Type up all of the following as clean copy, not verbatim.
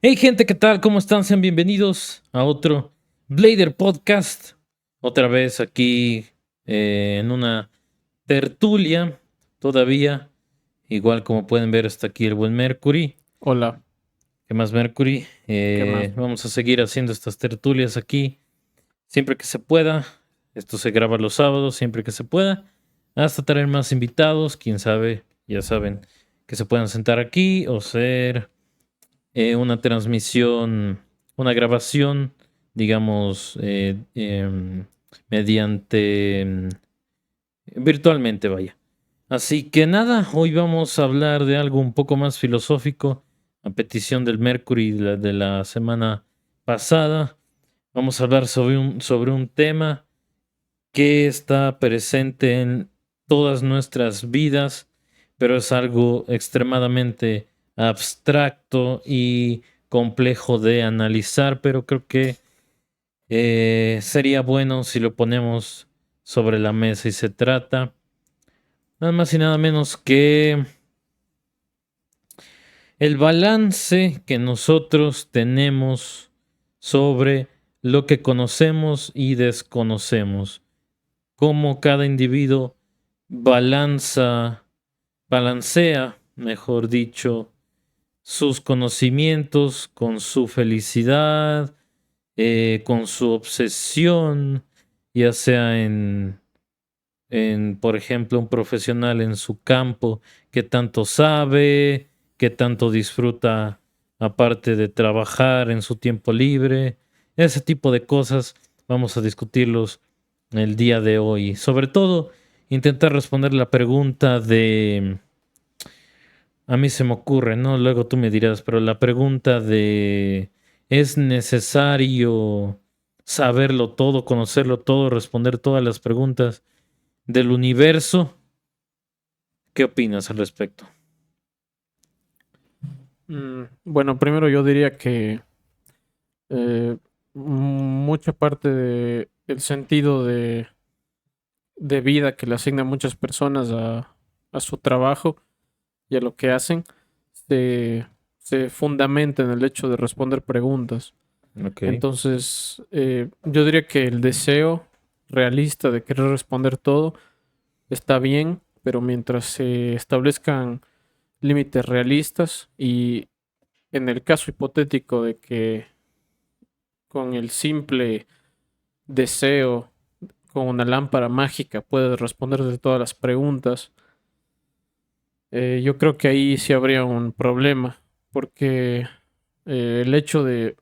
Hey gente, ¿qué tal? ¿Cómo están? Sean bienvenidos a otro Blader Podcast. Otra vez aquí en una tertulia todavía. Igual como pueden ver está aquí el buen Mercury. Hola, ¿Qué más Mercury? ¿qué más? Vamos a seguir haciendo estas tertulias aquí siempre que se pueda. Esto se graba los sábados, siempre que se pueda. Hasta traer más invitados, quién sabe, ya saben, que se puedan sentar aquí o ser una transmisión, una grabación, digamos, mediante virtualmente, vaya. Así que nada, hoy vamos a hablar de algo un poco más filosófico, a petición del Mercury de la semana pasada. Vamos a hablar sobre un tema que está presente en todas nuestras vidas, pero es algo extremadamente abstracto y complejo de analizar, pero creo que sería bueno si lo ponemos sobre la mesa y se trata nada más y nada menos que el balance que nosotros tenemos sobre lo que conocemos y desconocemos, cómo cada individuo balancea, mejor dicho, sus conocimientos con su felicidad, con su obsesión, ya sea por ejemplo, un profesional en su campo que tanto sabe, que tanto disfruta aparte de trabajar en su tiempo libre. Ese tipo de cosas vamos a discutirlos el día de hoy. Sobre todo, intentar responder la pregunta de... A mí se me ocurre, ¿no? Luego tú me dirás, pero la pregunta de... ¿Es necesario saberlo todo, conocerlo todo, responder todas las preguntas del universo? ¿Qué opinas al respecto? Bueno, primero yo diría que mucha parte del sentido de vida que le asignan muchas personas a su trabajo y a lo que hacen se fundamenta en el hecho de responder preguntas. Ok. Entonces, yo diría que el deseo realista de querer responder todo está bien, pero mientras se establezcan límites realistas y en el caso hipotético de que con el simple deseo, con una lámpara mágica, puedes responder de todas las preguntas, yo creo que ahí sí habría un problema, porque el hecho de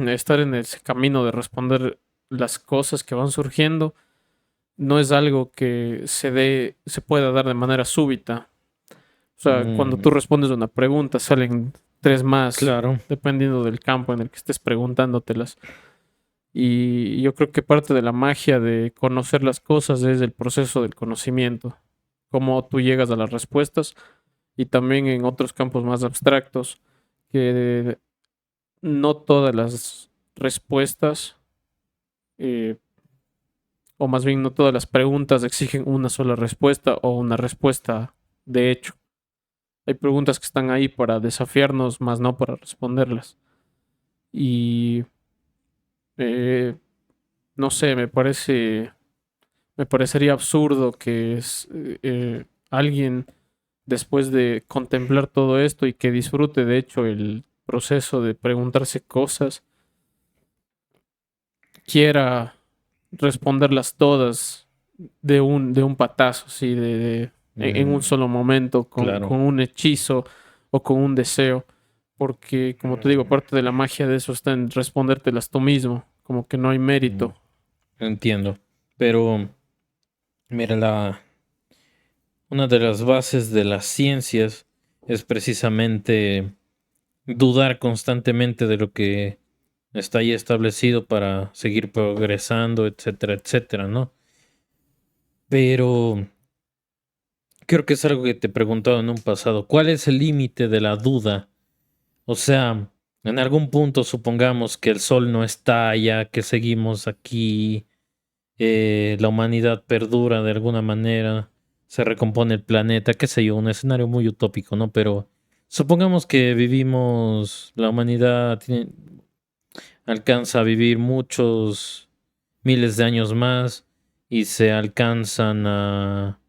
estar en ese camino de responder las cosas que van surgiendo no es algo que se pueda dar de manera súbita. O sea, cuando Mm, tú respondes una pregunta, salen tres más, claro, dependiendo del campo en el que estés preguntándotelas. Y yo creo que parte de la magia de conocer las cosas es el proceso del conocimiento, cómo tú llegas a las respuestas y también en otros campos más abstractos, que no todas las respuestas, eh, o más bien no todas las preguntas exigen una sola respuesta o una respuesta de hecho. Hay preguntas que están ahí para desafiarnos, más no para responderlas. Y eh, no sé, me parecería absurdo que alguien, después de contemplar todo esto y que disfrute de hecho el proceso de preguntarse cosas, quiera responderlas todas de un patazo, ¿sí? En un mm, solo momento, claro. con un hechizo o con un deseo. Porque, como te digo, parte de la magia de eso está en respondértelas tú mismo, como que no hay Mm, mérito. entiendo. Pero, mira, una de las bases de las ciencias es precisamente dudar constantemente de lo que está ahí establecido para seguir progresando, etcétera, etcétera, ¿no? Pero creo que es algo que te he preguntado en un pasado. ¿Cuál es el límite de la duda? O sea, en algún punto supongamos que el sol no estalla, que seguimos aquí, la humanidad perdura de alguna manera, se recompone el planeta, qué sé yo, un escenario muy utópico, ¿no? Pero supongamos que la humanidad alcanza a vivir muchos miles de años más y se alcanzan a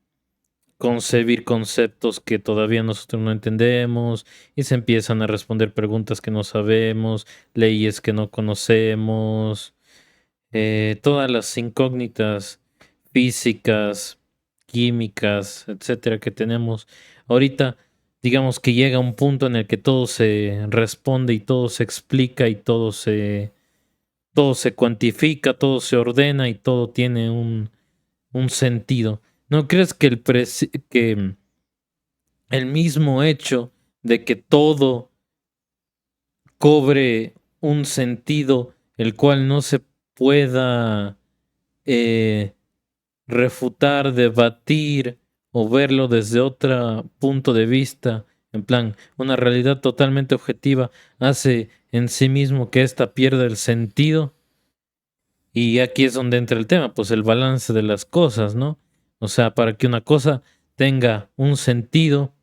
concebir conceptos que todavía nosotros no entendemos y se empiezan a responder preguntas que no sabemos, leyes que no conocemos, todas las incógnitas físicas, químicas, etcétera, que tenemos ahorita. Digamos que llega un punto en el que todo se responde y todo se explica y todo se cuantifica, todo se ordena y todo tiene un sentido. ¿No crees que que el mismo hecho de que todo cobre un sentido el cual no se pueda eh, refutar, debatir o verlo desde otro punto de vista, en plan, una realidad totalmente objetiva, hace en sí mismo que ésta pierda el sentido? Y aquí es donde entra el tema, pues el balance de las cosas, ¿no? O sea, para que una cosa tenga un sentido,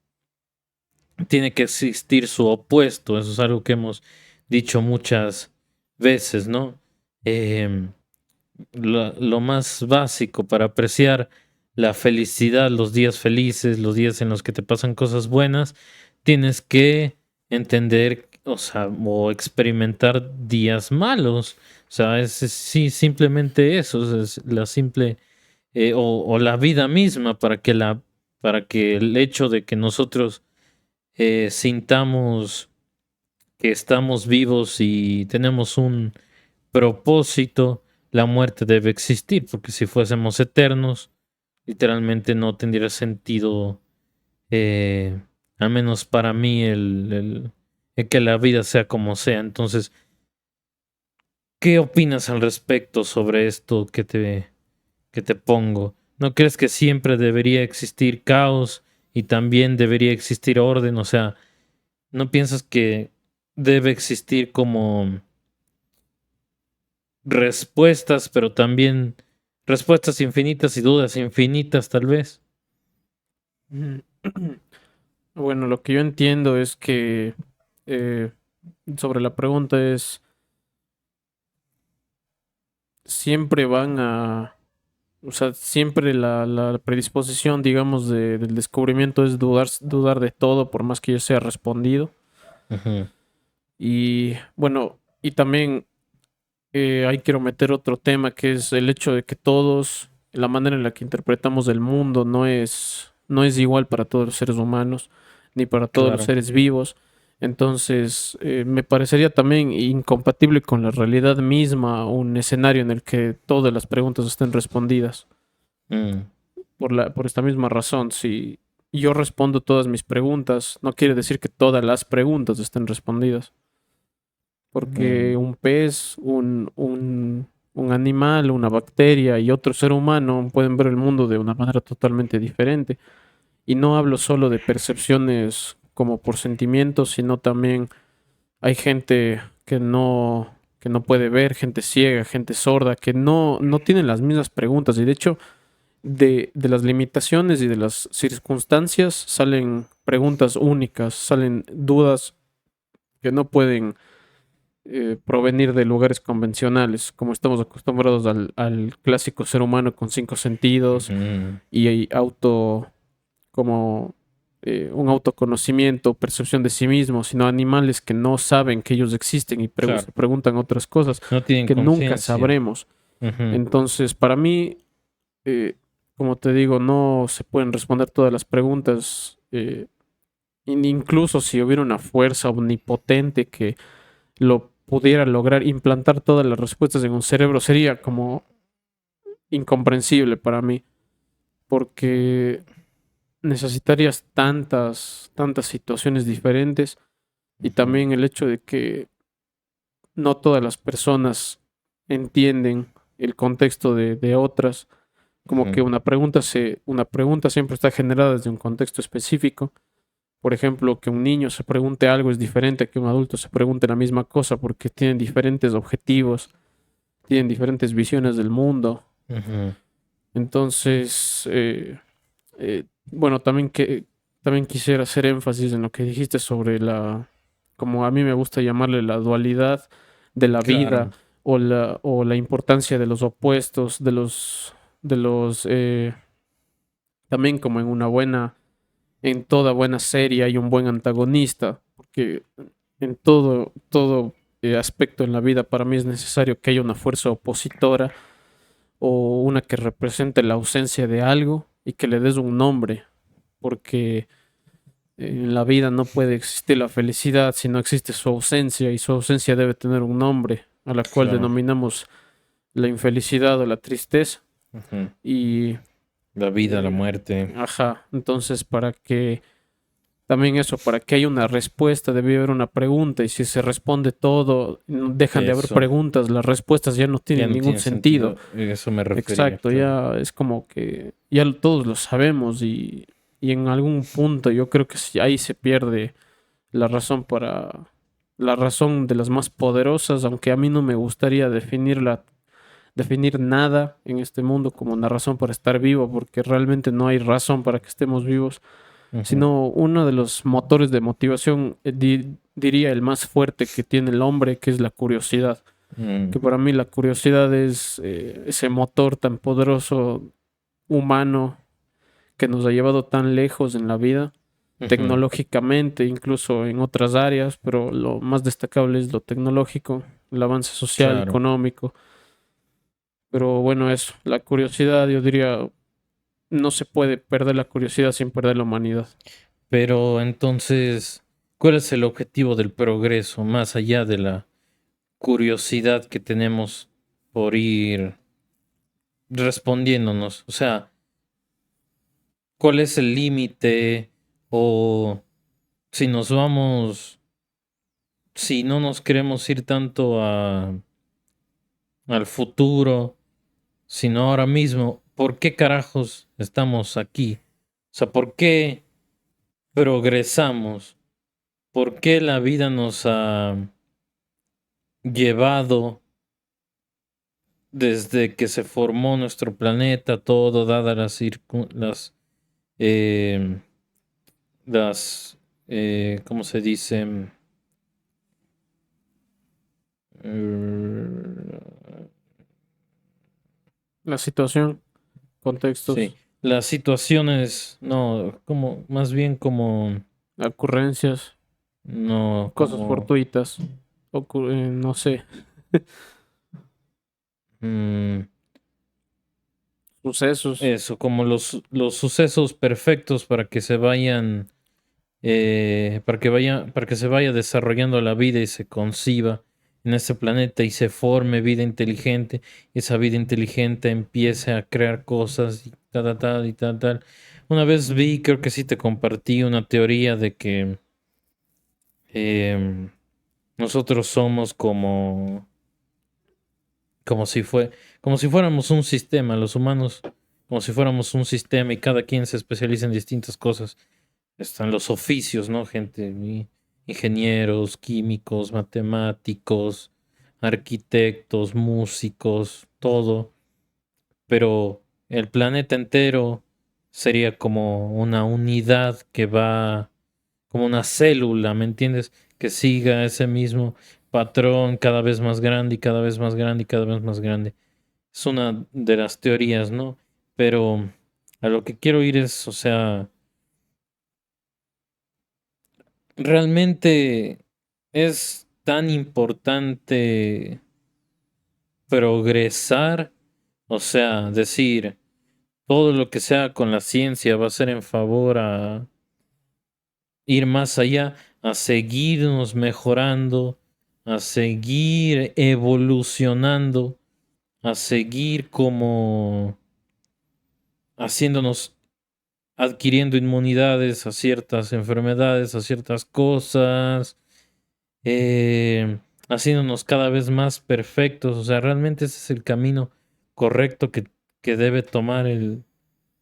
tiene que existir su opuesto. Eso es algo que hemos dicho muchas veces, ¿no? Em, lo más básico para apreciar la felicidad, los días felices, los días en los que te pasan cosas buenas, tienes que entender, o sea, o experimentar días malos. O sea, sí, simplemente eso, es la simple, o la vida misma, para que el hecho de que nosotros sintamos que estamos vivos y tenemos un propósito, la muerte debe existir, porque si fuésemos eternos, literalmente no tendría sentido, eh, al menos para mí, el que la vida sea como sea. Entonces, ¿qué opinas al respecto sobre esto que te pongo? ¿No crees que siempre debería existir caos y también debería existir orden? O sea, ¿no piensas que debe existir como respuestas, pero también respuestas infinitas y dudas infinitas, tal vez? Mm. Bueno, lo que yo entiendo es que eh, sobre la pregunta es, siempre van a, o sea, siempre la predisposición, digamos, del descubrimiento es dudar de todo, por más que yo sea respondido. Ujú, Y bueno, y también ahí quiero meter otro tema, que es el hecho de que todos, la manera en la que interpretamos el mundo no es igual para todos los seres humanos, ni para todos los claro. seres vivos. Entonces, me parecería también incompatible con la realidad misma un escenario en el que todas las preguntas estén respondidas. Mm, Por esta misma razón, si yo respondo todas mis preguntas, no quiere decir que todas las preguntas estén respondidas. Porque mm, un pez, un animal, una bacteria y otro ser humano pueden ver el mundo de una manera totalmente diferente. Y no hablo solo de percepciones como por sentimientos, sino también hay gente que no puede ver, gente ciega, gente sorda, que no tienen las mismas preguntas. Y de hecho, de las limitaciones y de las circunstancias salen preguntas únicas, salen dudas que no pueden provenir de lugares convencionales, como estamos acostumbrados al clásico ser humano con cinco sentidos ujú, y como un autoconocimiento, percepción de sí mismo, sino animales que no saben que ellos existen y claro. se preguntan otras cosas No tienen que nunca conciencia. sabremos. Ujú, Entonces, para mí, eh, como te digo, no se pueden responder todas las preguntas. Incluso si hubiera una fuerza omnipotente que lo pudiera lograr implantar todas las respuestas en un cerebro, sería como incomprensible para mí, porque necesitarías tantas situaciones diferentes y ujú, también el hecho de que no todas las personas entienden el contexto de otras, como que ujú, una pregunta siempre está generada desde un contexto específico. Por ejemplo, que un niño se pregunte algo es diferente a que un adulto se pregunte la misma cosa porque tienen diferentes objetivos, tienen diferentes visiones del mundo. ujú, Entonces, bueno, también que también quisiera hacer énfasis en lo que dijiste sobre como a mí me gusta llamarle la dualidad de la vida Claro, o la importancia de los opuestos, de los también como en toda buena serie hay un buen antagonista, porque en todo aspecto en la vida para mí es necesario que haya una fuerza opositora o una que represente la ausencia de algo y que le des un nombre, porque en la vida no puede existir la felicidad si no existe su ausencia y su ausencia debe tener un nombre a la cual claro. denominamos la infelicidad o la tristeza. Ujú. Y, La vida, la eh, muerte. ajá, entonces también eso, para que haya una respuesta debe haber una pregunta y si se responde todo, dejan de haber Eso. preguntas, las respuestas ya no Ya tienen no ningún tiene sentido. sentido. Eso me refería, Exacto, claro. ya es como que ya todos lo sabemos y en algún punto yo creo que ahí se pierde la razón la razón de las más poderosas, aunque a mí no me gustaría definir nada en este mundo como una razón para estar vivo, porque realmente no hay razón para que estemos vivos, Ujú. sino uno de los motores de motivación, diría el más fuerte que tiene el hombre, que es la curiosidad, Mm, que para mí la curiosidad es ese motor tan poderoso humano que nos ha llevado tan lejos en la vida, ujú. tecnológicamente, incluso en otras áreas, pero lo más destacable es lo tecnológico, el avance social, Claro. económico. Pero bueno, eso, la curiosidad, yo diría, no se puede perder la curiosidad sin perder la humanidad. Pero entonces, ¿cuál es el objetivo del progreso más allá de la curiosidad que tenemos por ir respondiéndonos? O sea, ¿cuál es el límite? O si nos vamos, si no nos queremos ir tanto al futuro, sino ahora mismo, ¿por qué carajos estamos aquí? O sea, ¿por qué progresamos? ¿Por qué la vida nos ha llevado desde que se formó nuestro planeta, todo, dadas eh, ¿cómo se dice? Eh, La situación, sí, contextos, las situaciones, no, como, más bien como, ocurrencias, no, cosas como, fortuitas, no sé, mm, sucesos. eso, como los sucesos perfectos para que se vayan, para que se vaya desarrollando la vida y se conciba en este planeta y se forme vida inteligente, y esa vida inteligente empiece a crear cosas y tal, tal, tal, y tal, tal. Una vez vi, creo que sí te compartí una teoría de que em, nosotros somos como si fue, como si fuéramos un sistema, los humanos, como si fuéramos un sistema y cada quien se especializa en distintas cosas. Están los oficios, ¿no? Gente, ingenieros, químicos, matemáticos, arquitectos, músicos, todo. Pero el planeta entero sería como una unidad que va, como una célula, ¿me entiendes? Que siga ese mismo patrón cada vez más grande y cada vez más grande y cada vez más grande. Es una de las teorías, ¿no? Pero a lo que quiero ir es, o sea, realmente es tan importante progresar, o sea, decir, todo lo que sea con la ciencia va a ser en favor a ir más allá, a seguirnos mejorando, a seguir evolucionando, a seguir como haciéndonos, adquiriendo inmunidades a ciertas enfermedades, a ciertas cosas, haciéndonos cada vez más perfectos. O sea, realmente ese es el camino correcto que debe tomar el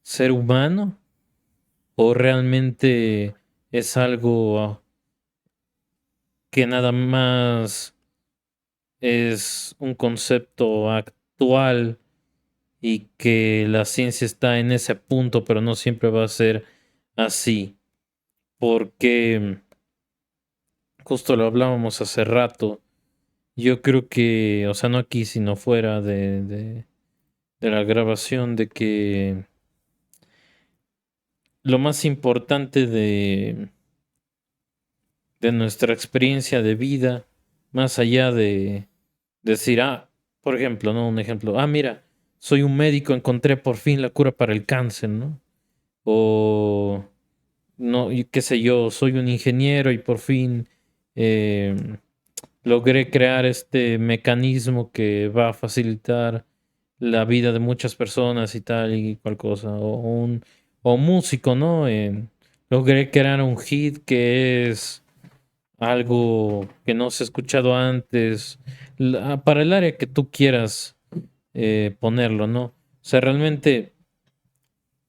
ser humano, o realmente es algo que nada más es un concepto actual y que la ciencia está en ese punto, pero no siempre va a ser así. porque justo lo hablábamos hace rato. Yo creo que, o sea, no aquí, sino fuera de la grabación, de que lo más importante de nuestra experiencia de vida, más allá de decir, por ejemplo, ¿no? Un ejemplo, mira, soy un médico, encontré por fin la cura para el cáncer, ¿no? O, no, y qué sé yo, soy un ingeniero y por fin eh, logré crear este mecanismo que va a facilitar la vida de muchas personas y tal y cual cosa. O músico, ¿no? Logré crear un hit que es algo que no se ha escuchado antes, para el área que tú quieras ponerlo, ¿no? O sea, realmente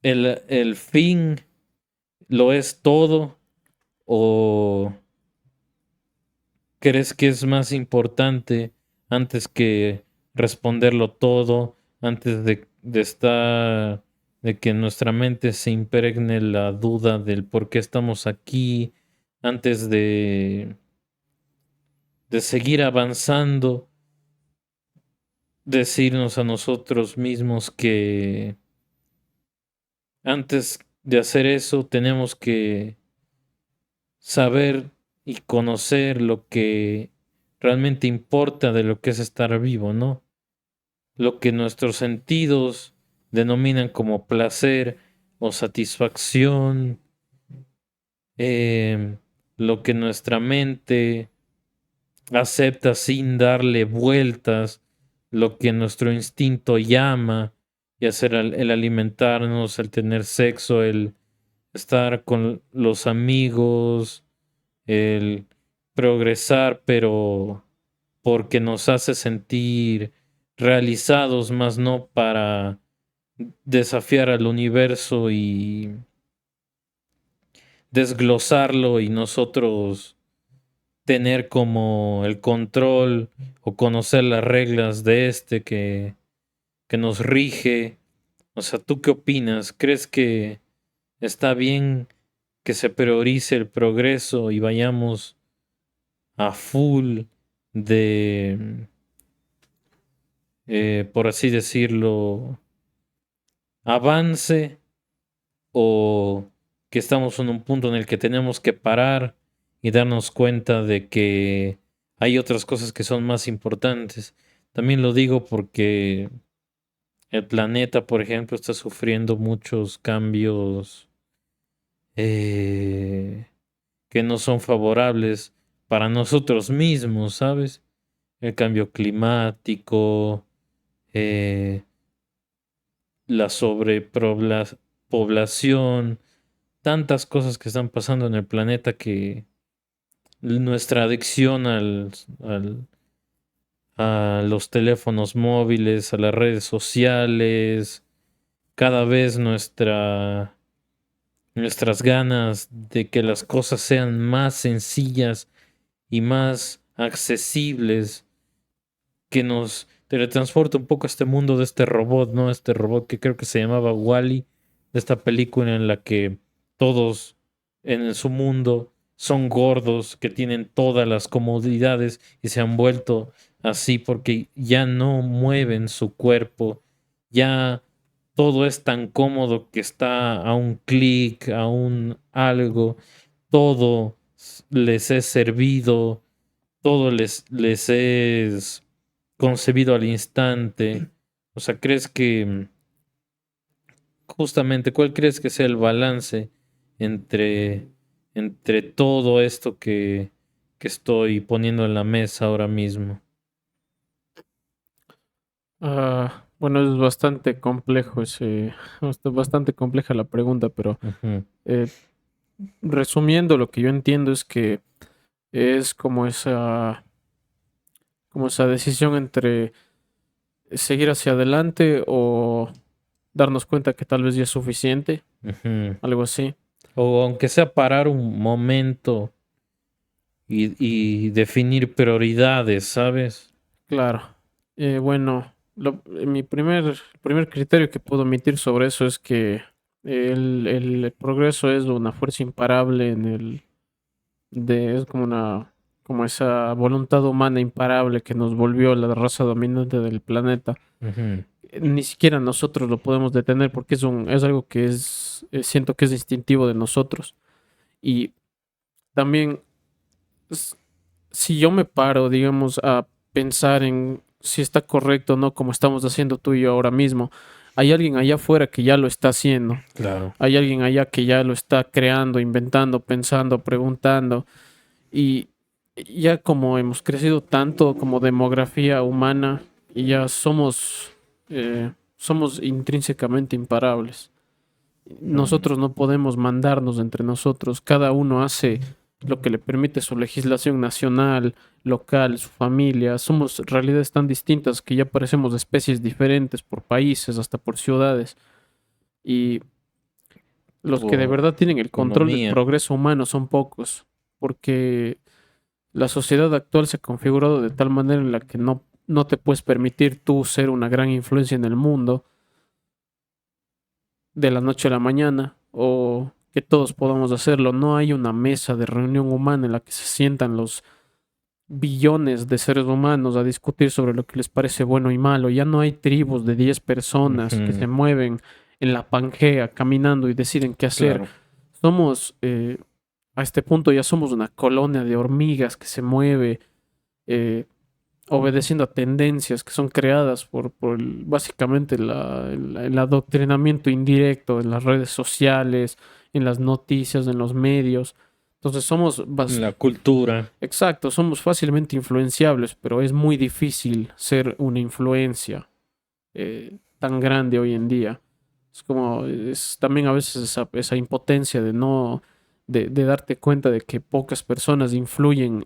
el fin lo es todo, o crees que es más importante antes que responderlo todo, antes de estar, de que en nuestra mente se impregne la duda del por qué estamos aquí, antes de seguir avanzando, decirnos a nosotros mismos que antes de hacer eso tenemos que saber y conocer lo que realmente importa de lo que es estar vivo, ¿no? Lo que nuestros sentidos denominan como placer o satisfacción, em, lo que nuestra mente acepta sin darle vueltas, lo que nuestro instinto llama, y hacer el alimentarnos, el tener sexo, el estar con los amigos, el progresar, pero porque nos hace sentir realizados, más no para desafiar al universo y desglosarlo y nosotros tener como el control o conocer las reglas de este que nos rige. O sea, ¿tú qué opinas? ¿Crees que está bien que se priorice el progreso y vayamos a full de, por así decirlo, avance, o que estamos en un punto en el que tenemos que parar y darnos cuenta de que hay otras cosas que son más importantes? También lo digo porque el planeta, por ejemplo, está sufriendo muchos cambios eh, que no son favorables para nosotros mismos, ¿sabes? El cambio climático, eh, la sobrepoblación, tantas cosas que están pasando en el planeta, que nuestra adicción a los teléfonos móviles, a las redes sociales, cada vez nuestras ganas de que las cosas sean más sencillas y más accesibles, que nos teletransporta un poco a este mundo de este robot, ¿no? Este robot que creo que se llamaba Wall-E, de esta película en la que todos en su mundo son gordos, que tienen todas las comodidades y se han vuelto así porque ya no mueven su cuerpo, ya todo es tan cómodo que está a un clic, a un algo, todo les es servido, todo les es concebido al instante. O sea, ¿crees que justamente cuál crees que sea el balance entre, entre todo esto que estoy poniendo en la mesa ahora mismo? Bueno, es bastante complejo bastante compleja la pregunta, pero Ujú, eh, resumiendo, lo que yo entiendo es que es como esa decisión entre seguir hacia adelante o darnos cuenta que tal vez ya es suficiente, ujú. algo así. O aunque sea parar un momento y definir prioridades, ¿sabes? Claro. Bueno, el primer criterio que puedo emitir sobre eso es que El progreso es una fuerza imparable es como esa voluntad humana imparable que nos volvió la raza dominante del planeta. Ujú. Ni siquiera nosotros lo podemos detener porque es algo que siento que es distintivo de nosotros. Y también, s- si yo me paro, digamos, a pensar en si está correcto o no, como estamos haciendo tú y yo ahora mismo, hay alguien allá afuera que ya lo está haciendo. Claro. Hay alguien allá que ya lo está creando, inventando, pensando, preguntando. Y ya como hemos crecido tanto como demografía humana, y ya somos intrínsecamente imparables. Mm. Nosotros no podemos mandarnos entre nosotros. Cada uno hace lo que le permite su legislación nacional, local, su familia. Somos realidades tan distintas que ya parecemos especies diferentes por países, hasta por ciudades. Y los que de Por verdad tienen el control del economía. progreso humano son pocos, porque la sociedad actual se ha configurado de tal manera en la que no te puedes permitir tú ser una gran influencia en el mundo de la noche a la mañana o que todos podamos hacerlo. No hay una mesa de reunión humana en la que se sientan los billones de seres humanos a discutir sobre lo que les parece bueno y malo. Ya no hay tribus de 10 personas que se Ujú. mueven en la Pangea caminando y deciden qué hacer. Claro. Somos, a este punto ya somos una colonia de hormigas que se mueve, eh, obedeciendo a tendencias que son creadas básicamente el adoctrinamiento indirecto en las redes sociales, en las noticias, en los medios. Entonces La cultura. exacto, somos fácilmente influenciables, pero es muy difícil ser una influencia tan grande hoy en día. Es también a veces esa impotencia de no, de darte cuenta de que pocas personas influyen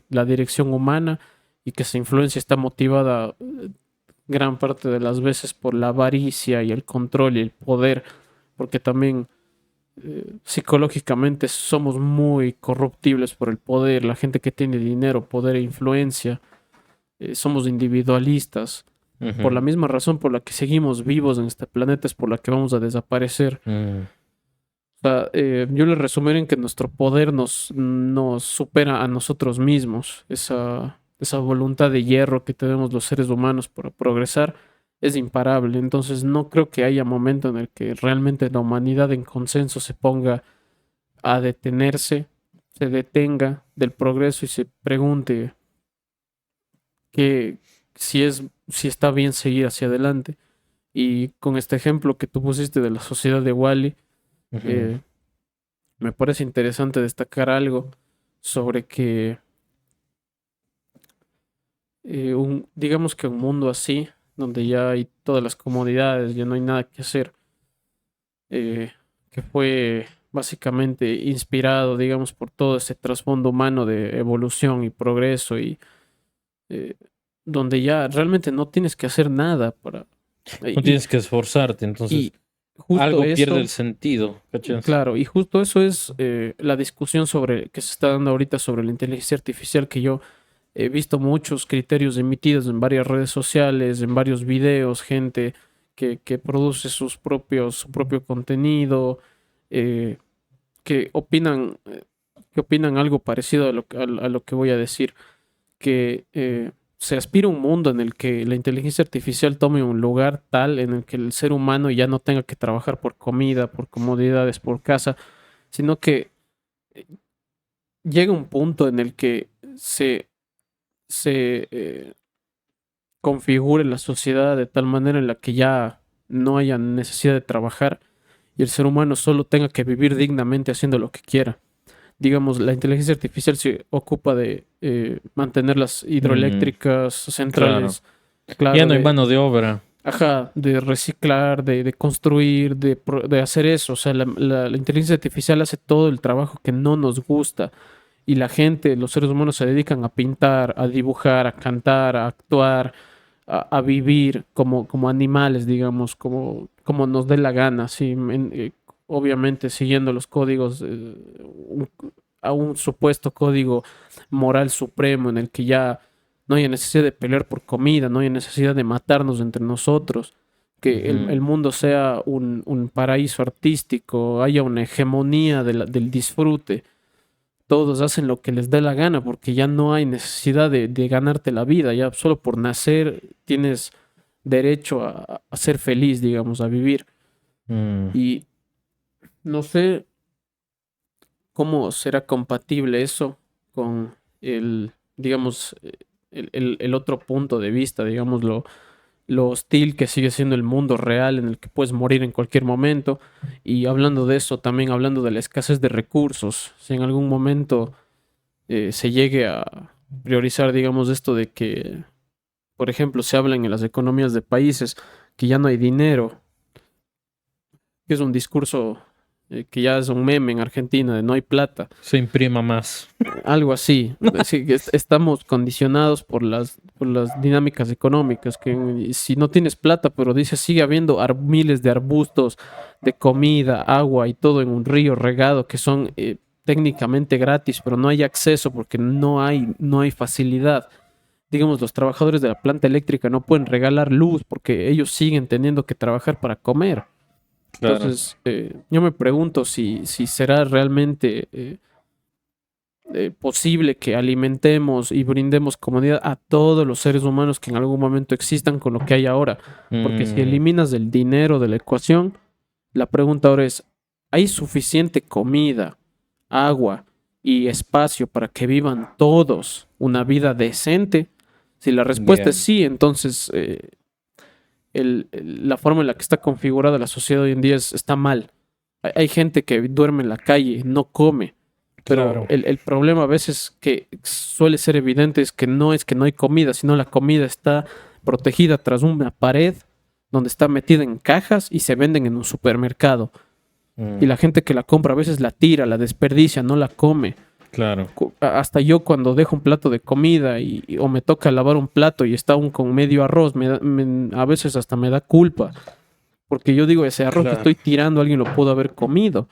la dirección humana y que esa influencia está motivada gran parte de las veces por la avaricia y el control y el poder, porque también psicológicamente somos muy corruptibles por el poder, la gente que tiene dinero, poder e influencia, somos individualistas. Por la Ujú. misma razón por la que seguimos vivos en este planeta es por la que vamos a desaparecer. Mm. O sea, yo le resumiré en que nuestro poder nos supera a nosotros mismos. Esa voluntad de hierro que tenemos los seres humanos para progresar es imparable. Entonces no creo que haya momento en el que realmente la humanidad en consenso se ponga a detenerse, se detenga del progreso y se pregunte que si está bien seguir hacia adelante. Y con este ejemplo que tú pusiste de la sociedad de Wally, Ujú. eh, me parece interesante destacar algo sobre que digamos que un mundo así, donde ya hay todas las comodidades, ya no hay nada que hacer, eh, que fue básicamente inspirado, digamos, por todo ese trasfondo humano de evolución y progreso y eh, donde ya realmente no tienes que hacer nada para... No Y, tienes que esforzarte, entonces y justo algo pierde el eso, sentido, ¿cachas? claro, y justo eso es la discusión que se está dando ahorita sobre la inteligencia artificial, que yo he visto muchos criterios emitidos en varias redes sociales, en varios videos, gente que produce su propio contenido, eh, que opinan algo parecido a lo que voy a decir, que se aspira a un mundo en el que la inteligencia artificial tome un lugar tal en el que el ser humano ya no tenga que trabajar por comida, por comodidades, por casa, sino que llega un punto en el que se configure la sociedad de tal manera en la que ya no haya necesidad de trabajar y el ser humano solo tenga que vivir dignamente haciendo lo que quiera. Digamos, la inteligencia artificial se ocupa de mantener las Mm. hidroeléctricas, Claro. centrales, Ya claro, no hay mano de obra. ajá, de reciclar, de construir, de hacer eso. O sea, la inteligencia artificial hace todo el trabajo que no nos gusta y la gente, los seres humanos se dedican a pintar, a dibujar, a cantar, a actuar, a vivir como animales, digamos, como nos dé la gana, sí, obviamente siguiendo los códigos, a un supuesto código moral supremo en el que ya no hay necesidad de pelear por comida, no hay necesidad de matarnos entre nosotros, que el mundo sea un paraíso artístico, haya una hegemonía del disfrute. Todos hacen lo que les dé la gana porque ya no hay necesidad de ganarte la vida, ya solo por nacer tienes derecho a ser feliz, digamos, a vivir. Mm, Y no sé cómo será compatible eso con digamos, el otro punto de vista, digamos, lo hostil que sigue siendo el mundo real en el que puedes morir en cualquier momento. Y hablando de eso, también hablando de la escasez de recursos, si en algún momento se llegue a priorizar, digamos, esto de que, por ejemplo, se habla en las economías de países que ya no hay dinero, que es un discurso que ya es un meme en Argentina de no hay plata, Se imprima más. algo así. Es decir, que estamos condicionados por las dinámicas económicas, que si no tienes plata, pero dice sigue habiendo miles de arbustos, de comida, agua y todo en un río regado que son técnicamente gratis, pero no hay acceso porque no hay facilidad. Digamos, los trabajadores de la planta eléctrica no pueden regalar luz porque ellos siguen teniendo que trabajar para comer. Claro. Entonces, yo me pregunto si será realmente posible que alimentemos y brindemos comodidad a todos los seres humanos que en algún momento existan con lo que hay ahora. Porque si Mm, eliminas el dinero de la ecuación, la pregunta ahora es, ¿hay suficiente comida, agua y espacio para que vivan todos una vida decente? Si la respuesta es bien. sí, entonces la forma en la que está configurada la sociedad hoy en día está mal. Hay gente que duerme en la calle, no come, pero Claro. el problema a veces que suele ser evidente es que no hay comida, sino la comida está protegida tras una pared donde está metida en cajas y se venden en un supermercado. Y Mm, la gente que la compra a veces la tira, la desperdicia, no la come. claro. Hasta yo cuando dejo un plato de comida o me toca lavar un plato y está aún con medio arroz, a veces hasta me da culpa, porque yo digo, ese arroz que Claro. estoy tirando alguien lo pudo haber comido.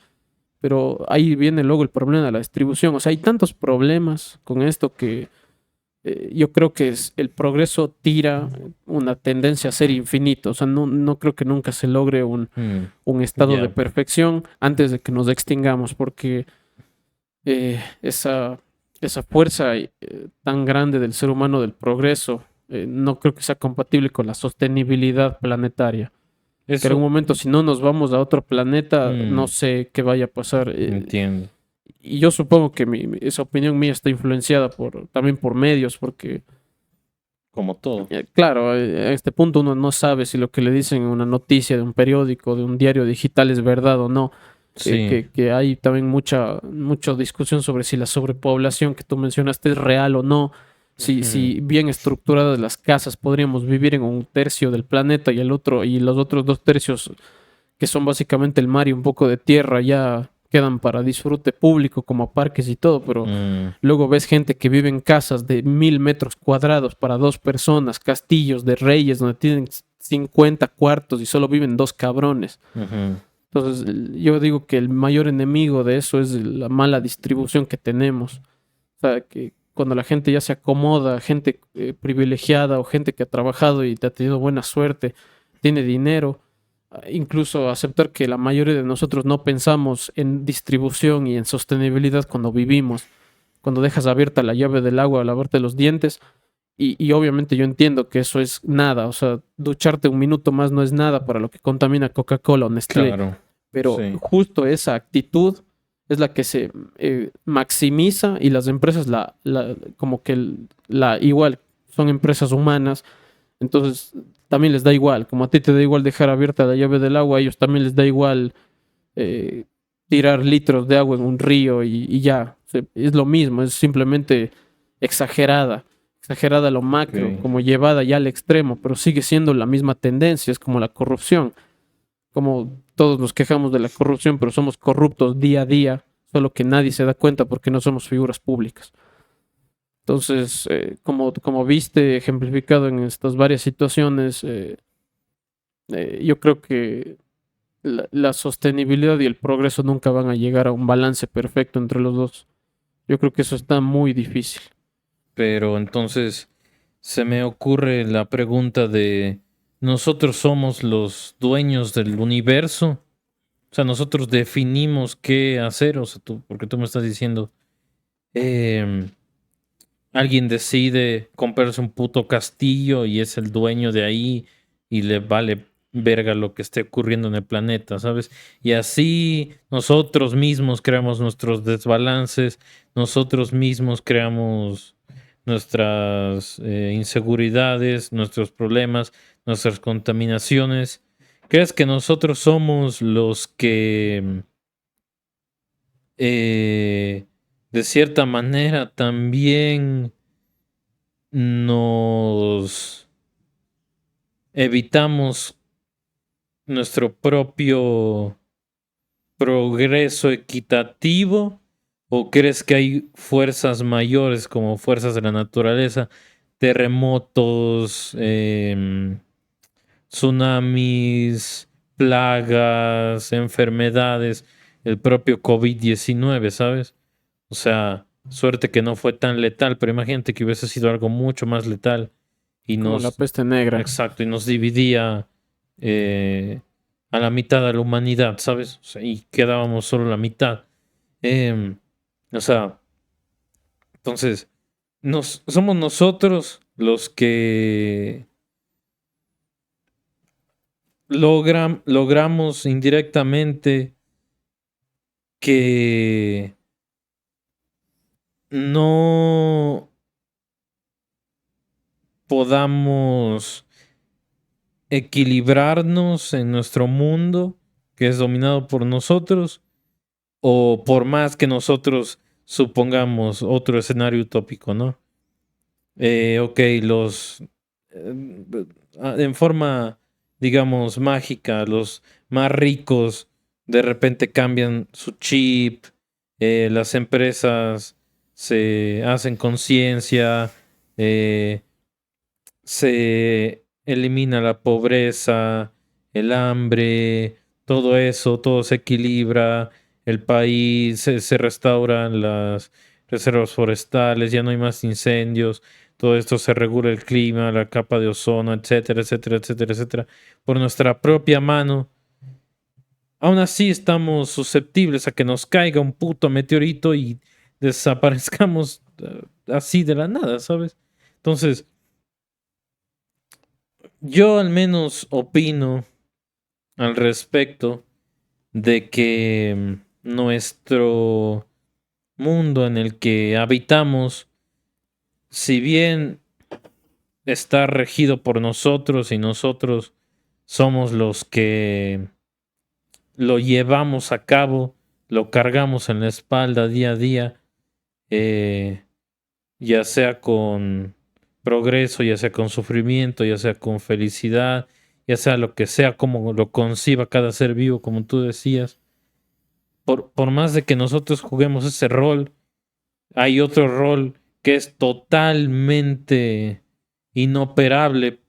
Pero ahí viene luego el problema de la distribución. O sea, hay tantos problemas con esto que yo creo que el progreso tira una tendencia a ser infinito. O sea, no creo que nunca se logre Mm, un estado de ya. perfección antes de que nos extingamos, porque esa fuerza tan grande del ser humano del progreso no creo que sea compatible con la sostenibilidad planetaria. Que en algún Eso. momento, si no nos vamos a otro planeta, no Mm, sé qué vaya a pasar. entiendo. Y yo supongo que esa opinión mía está influenciada también por medios, porque, Como todo. claro, a este punto uno no sabe si lo que le dicen en una noticia de un periódico, de un diario digital es verdad o no. Sí. Que hay también mucha discusión sobre si la sobrepoblación que tú mencionaste es real o no. Ujú, Si bien estructuradas las casas podríamos vivir en un tercio del planeta y los otros dos tercios, que son básicamente el mar y un poco de tierra, ya quedan para disfrute público como parques y todo, pero mm, luego ves gente que vive en casas de 1000 metros cuadrados para dos personas, castillos de reyes donde tienen 50 cuartos y solo viven dos cabrones. ujú, Entonces, yo digo que el mayor enemigo de eso es la mala distribución que tenemos. O sea, que cuando la gente ya se acomoda, gente privilegiada o gente que ha trabajado y te ha tenido buena suerte, tiene dinero, incluso aceptar que la mayoría de nosotros no pensamos en distribución y en sostenibilidad cuando vivimos, cuando dejas abierta la llave del agua a lavarte los dientes. Y obviamente yo entiendo que eso es nada, o sea, ducharte un minuto más no es nada para lo que contamina Coca-Cola o Nestlé, claro. pero Sí. justo esa actitud es la que se maximiza y las empresas como que igual son empresas humanas, entonces también les da igual, como a ti te da igual dejar abierta la llave del agua, a ellos también les da igual eh, tirar litros de agua en un río y ya, es lo mismo, es simplemente exagerada. Exagerada a lo macro, Ok. como llevada ya al extremo, pero sigue siendo la misma tendencia, es como la corrupción, como todos nos quejamos de la corrupción, pero somos corruptos día a día, solo que nadie se da cuenta porque no somos figuras públicas. Entonces, como viste ejemplificado en estas varias situaciones, yo creo que la sostenibilidad y el progreso nunca van a llegar a un balance perfecto entre los dos. Yo creo que eso está muy difícil. Pero entonces se me ocurre la pregunta de nosotros somos los dueños del universo. O sea, nosotros definimos qué hacer. O sea, porque tú me estás diciendo, em, alguien decide comprarse un puto castillo y es el dueño de ahí y le vale verga lo que esté ocurriendo en el planeta, ¿sabes? Y así nosotros mismos creamos nuestros desbalances, nosotros mismos creamos nuestras inseguridades, nuestros problemas, nuestras contaminaciones. ¿Crees que nosotros somos los que eh, de cierta manera también nos evitamos nuestro propio progreso equitativo? ¿O crees que hay fuerzas mayores como fuerzas de la naturaleza, terremotos, tsunamis, plagas, enfermedades, el propio COVID-19, ¿sabes? O sea, suerte que no fue tan letal, pero imagínate que hubiese sido algo mucho más letal y Como la nos, peste negra. exacto, y nos dividía eh, a la mitad de la humanidad, ¿sabes? O sea, y quedábamos solo la mitad. Em, o sea, entonces, somos nosotros los que logramos indirectamente que no podamos equilibrarnos en nuestro mundo que es dominado por nosotros, o por más que nosotros supongamos otro escenario utópico, ¿no? Ok, en forma, digamos, mágica, los más ricos de repente cambian su chip, las empresas se hacen conciencia, eh, se elimina la pobreza, el hambre, todo eso, todo se equilibra, el país, se restauran las reservas forestales, ya no hay más incendios, todo esto se regula el clima, la capa de ozono, etcétera, etcétera, etcétera, etcétera, por nuestra propia mano. Aún así estamos susceptibles a que nos caiga un puto meteorito y desaparezcamos así de la nada, ¿sabes? Entonces, yo al menos opino al respecto de que nuestro mundo en el que habitamos, si bien está regido por nosotros y nosotros somos los que lo llevamos a cabo, lo cargamos en la espalda día a día, eh, ya sea con progreso, ya sea con sufrimiento, ya sea con felicidad, ya sea lo que sea, como lo conciba cada ser vivo, como tú decías. Por más de que nosotros juguemos ese rol, hay otro rol que es totalmente inoperable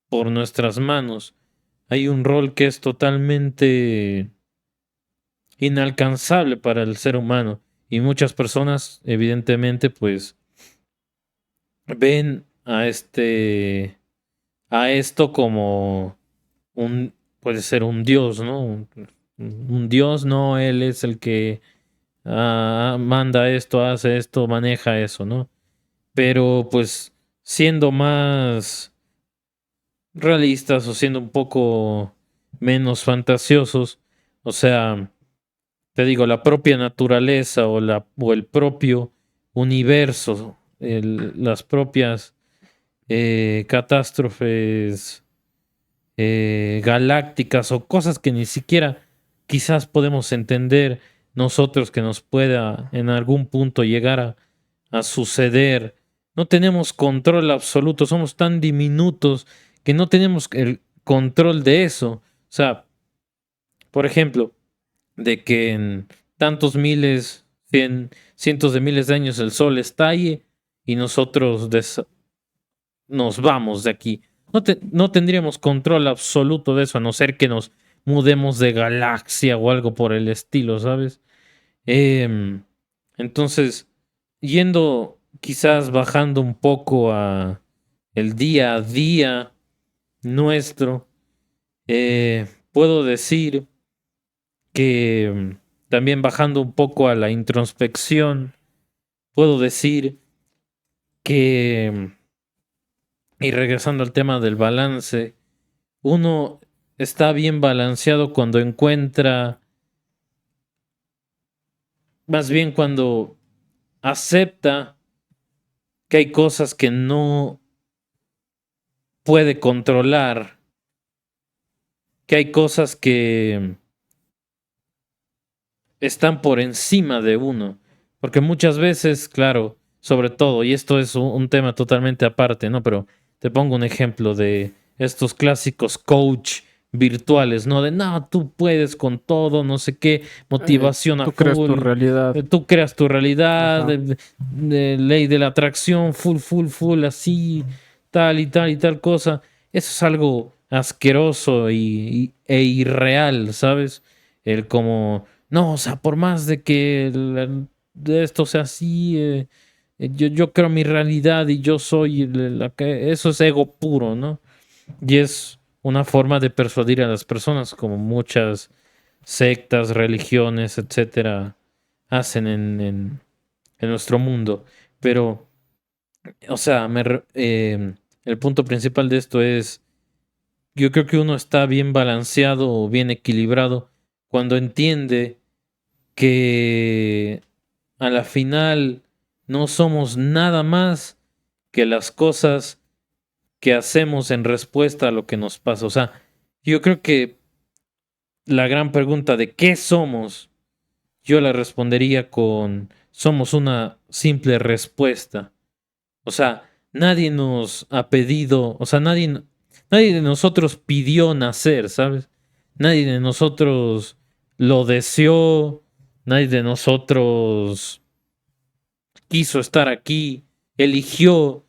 por nuestras manos. Hay un rol que es totalmente inalcanzable para el ser humano. Y muchas personas, evidentemente, pues ven a esto como puede ser un dios, ¿no? Un dios, no, él es el que manda esto, hace esto, maneja eso, ¿no? Pero pues siendo más realistas o siendo un poco menos fantasiosos, o sea, te digo, la propia naturaleza o el propio universo, las propias catástrofes galácticas o cosas que ni siquiera quizás podemos entender nosotros que nos pueda en algún punto llegar a suceder. No tenemos control absoluto, somos tan diminutos que no tenemos el control de eso. O sea, por ejemplo, de que en tantos miles, cientos de miles de años el sol estalle y nosotros nos vamos de aquí. No tendríamos control absoluto de eso, a no ser que nos mudemos de galaxia o algo por el estilo, ¿sabes? Em, entonces, yendo quizás bajando un poco a el día a día, nuestro. Puedo decir que también bajando un poco a la introspección, puedo decir que, y regresando al tema del balance, uno está bien balanceado cuando encuentra, más bien cuando acepta que hay cosas que no puede controlar, que hay cosas que están por encima de uno. Porque muchas veces, claro, sobre todo, y esto es un tema totalmente aparte, ¿no? Pero te pongo un ejemplo de estos clásicos coach virtuales, ¿no? De, no, tú puedes con todo, no sé qué, motivación a Tú creas tu full, realidad. tú creas tu realidad, Ajá. de ley de la atracción, full, full, full, así, tal y tal y tal cosa. Eso es algo asqueroso e irreal, ¿sabes? El como no, o sea, por más de que de esto sea así, yo creo mi realidad y yo soy eso es ego puro, ¿no? Y es una forma de persuadir a las personas, como muchas sectas, religiones, etcétera, hacen en nuestro mundo. Pero, o sea, el punto principal de esto es, yo creo que uno está bien balanceado o bien equilibrado cuando entiende que a la final no somos nada más que las cosas que hacemos en respuesta a lo que nos pasa. O sea, yo creo que la gran pregunta de qué somos, yo la respondería con somos una simple respuesta. O sea, nadie nos ha pedido, o sea, nadie de nosotros pidió nacer, ¿sabes? Nadie de nosotros lo deseó, nadie de nosotros quiso estar aquí, eligió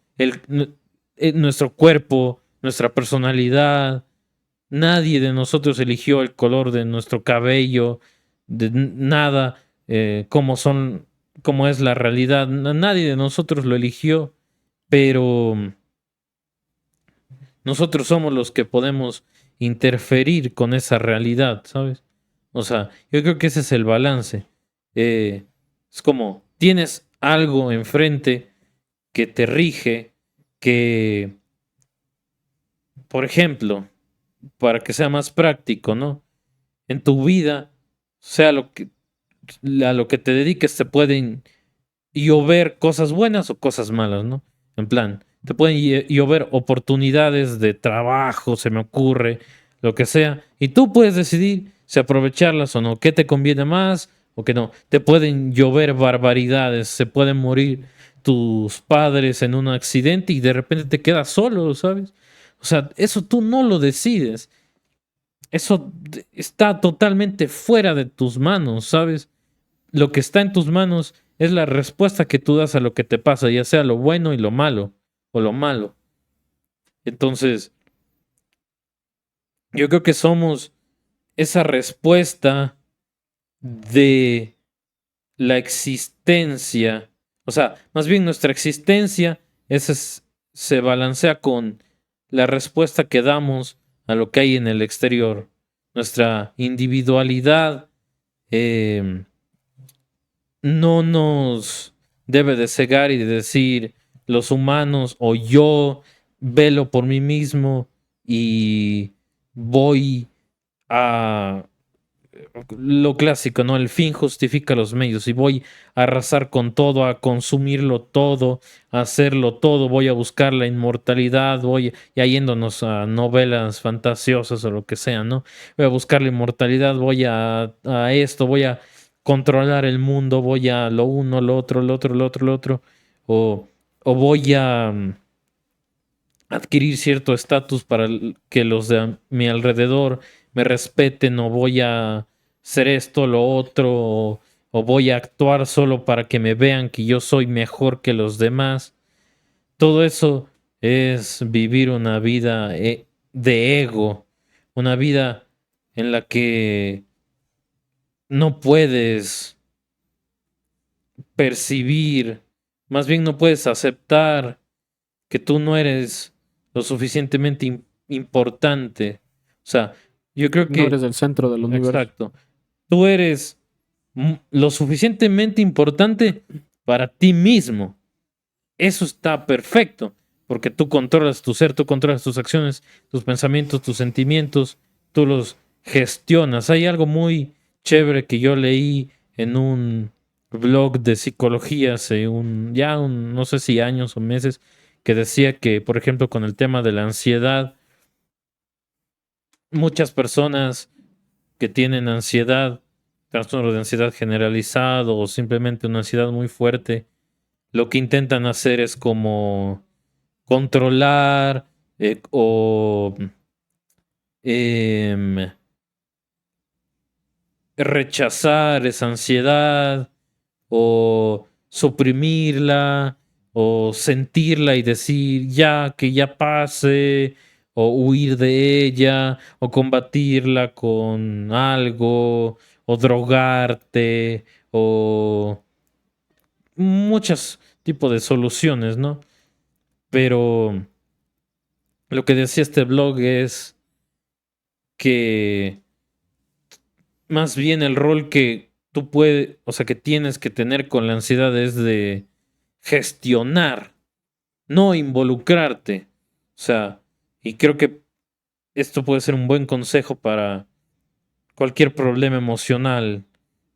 nuestro cuerpo, nuestra personalidad. Nadie de nosotros eligió el color de nuestro cabello, de nada, cómo son, cómo es la realidad. Nadie de nosotros lo eligió, pero nosotros somos los que podemos interferir con esa realidad, ¿sabes? O sea, yo creo que ese es el balance. Es como tienes algo enfrente que te rige, que, por ejemplo, para que sea más práctico, ¿no? En tu vida, sea a lo que te dediques, te pueden llover cosas buenas o cosas malas, ¿no? En plan, te pueden llover oportunidades de trabajo, se me ocurre, lo que sea, y tú puedes decidir si aprovecharlas o no, qué te conviene más o qué no. Te pueden llover barbaridades, se pueden morir tus padres en un accidente y de repente te quedas solo, ¿sabes? O sea, eso tú no lo decides. Eso está totalmente fuera de tus manos, ¿sabes? Lo que está en tus manos es la respuesta que tú das a lo que te pasa, ya sea lo bueno y lo malo, o lo malo. Entonces, yo creo que somos esa respuesta de la existencia, o sea, más bien nuestra existencia se balancea con la respuesta que damos a lo que hay en el exterior. Nuestra individualidad eh, no nos debe de cegar y de decir los humanos o yo velo por mí mismo y voy a lo clásico, ¿no? El fin justifica los medios y voy a arrasar con todo, a consumirlo todo, a hacerlo todo, voy a buscar la inmortalidad, voy ya yéndonos a novelas fantasiosas o lo que sea, ¿no? Voy a buscar la inmortalidad, voy a esto, voy a controlar el mundo, voy a lo uno, lo otro, lo otro, lo otro, lo otro, o voy a adquirir cierto estatus para que los de a mi alrededor me respeten, o voy a hacer esto, lo otro, o voy a actuar solo para que me vean que yo soy mejor que los demás. Todo eso es vivir una vida de ego, una vida en la que no puedes percibir, más bien no puedes aceptar que tú no eres lo suficientemente importante. O sea, yo creo No que, eres el centro del universo. exacto, tú eres lo suficientemente importante para ti mismo. Eso está perfecto, porque tú controlas tu ser, tú controlas tus acciones, tus pensamientos, tus sentimientos, tú los gestionas. Hay algo muy chévere que yo leí en un blog de psicología hace no sé si años o meses, que decía que, por ejemplo, con el tema de la ansiedad, muchas personas que tienen ansiedad, trastorno de ansiedad generalizado o simplemente una ansiedad muy fuerte, lo que intentan hacer es como controlar o em, rechazar esa ansiedad o suprimirla o sentirla y decir ya que ya pase o huir de ella o combatirla con algo o drogarte o muchos tipos de soluciones, ¿no? Pero lo que decía este blog es que más bien el rol que tú puedes, o sea, que tienes que tener con la ansiedad es de gestionar, no involucrarte. O sea, y creo que esto puede ser un buen consejo para cualquier problema emocional.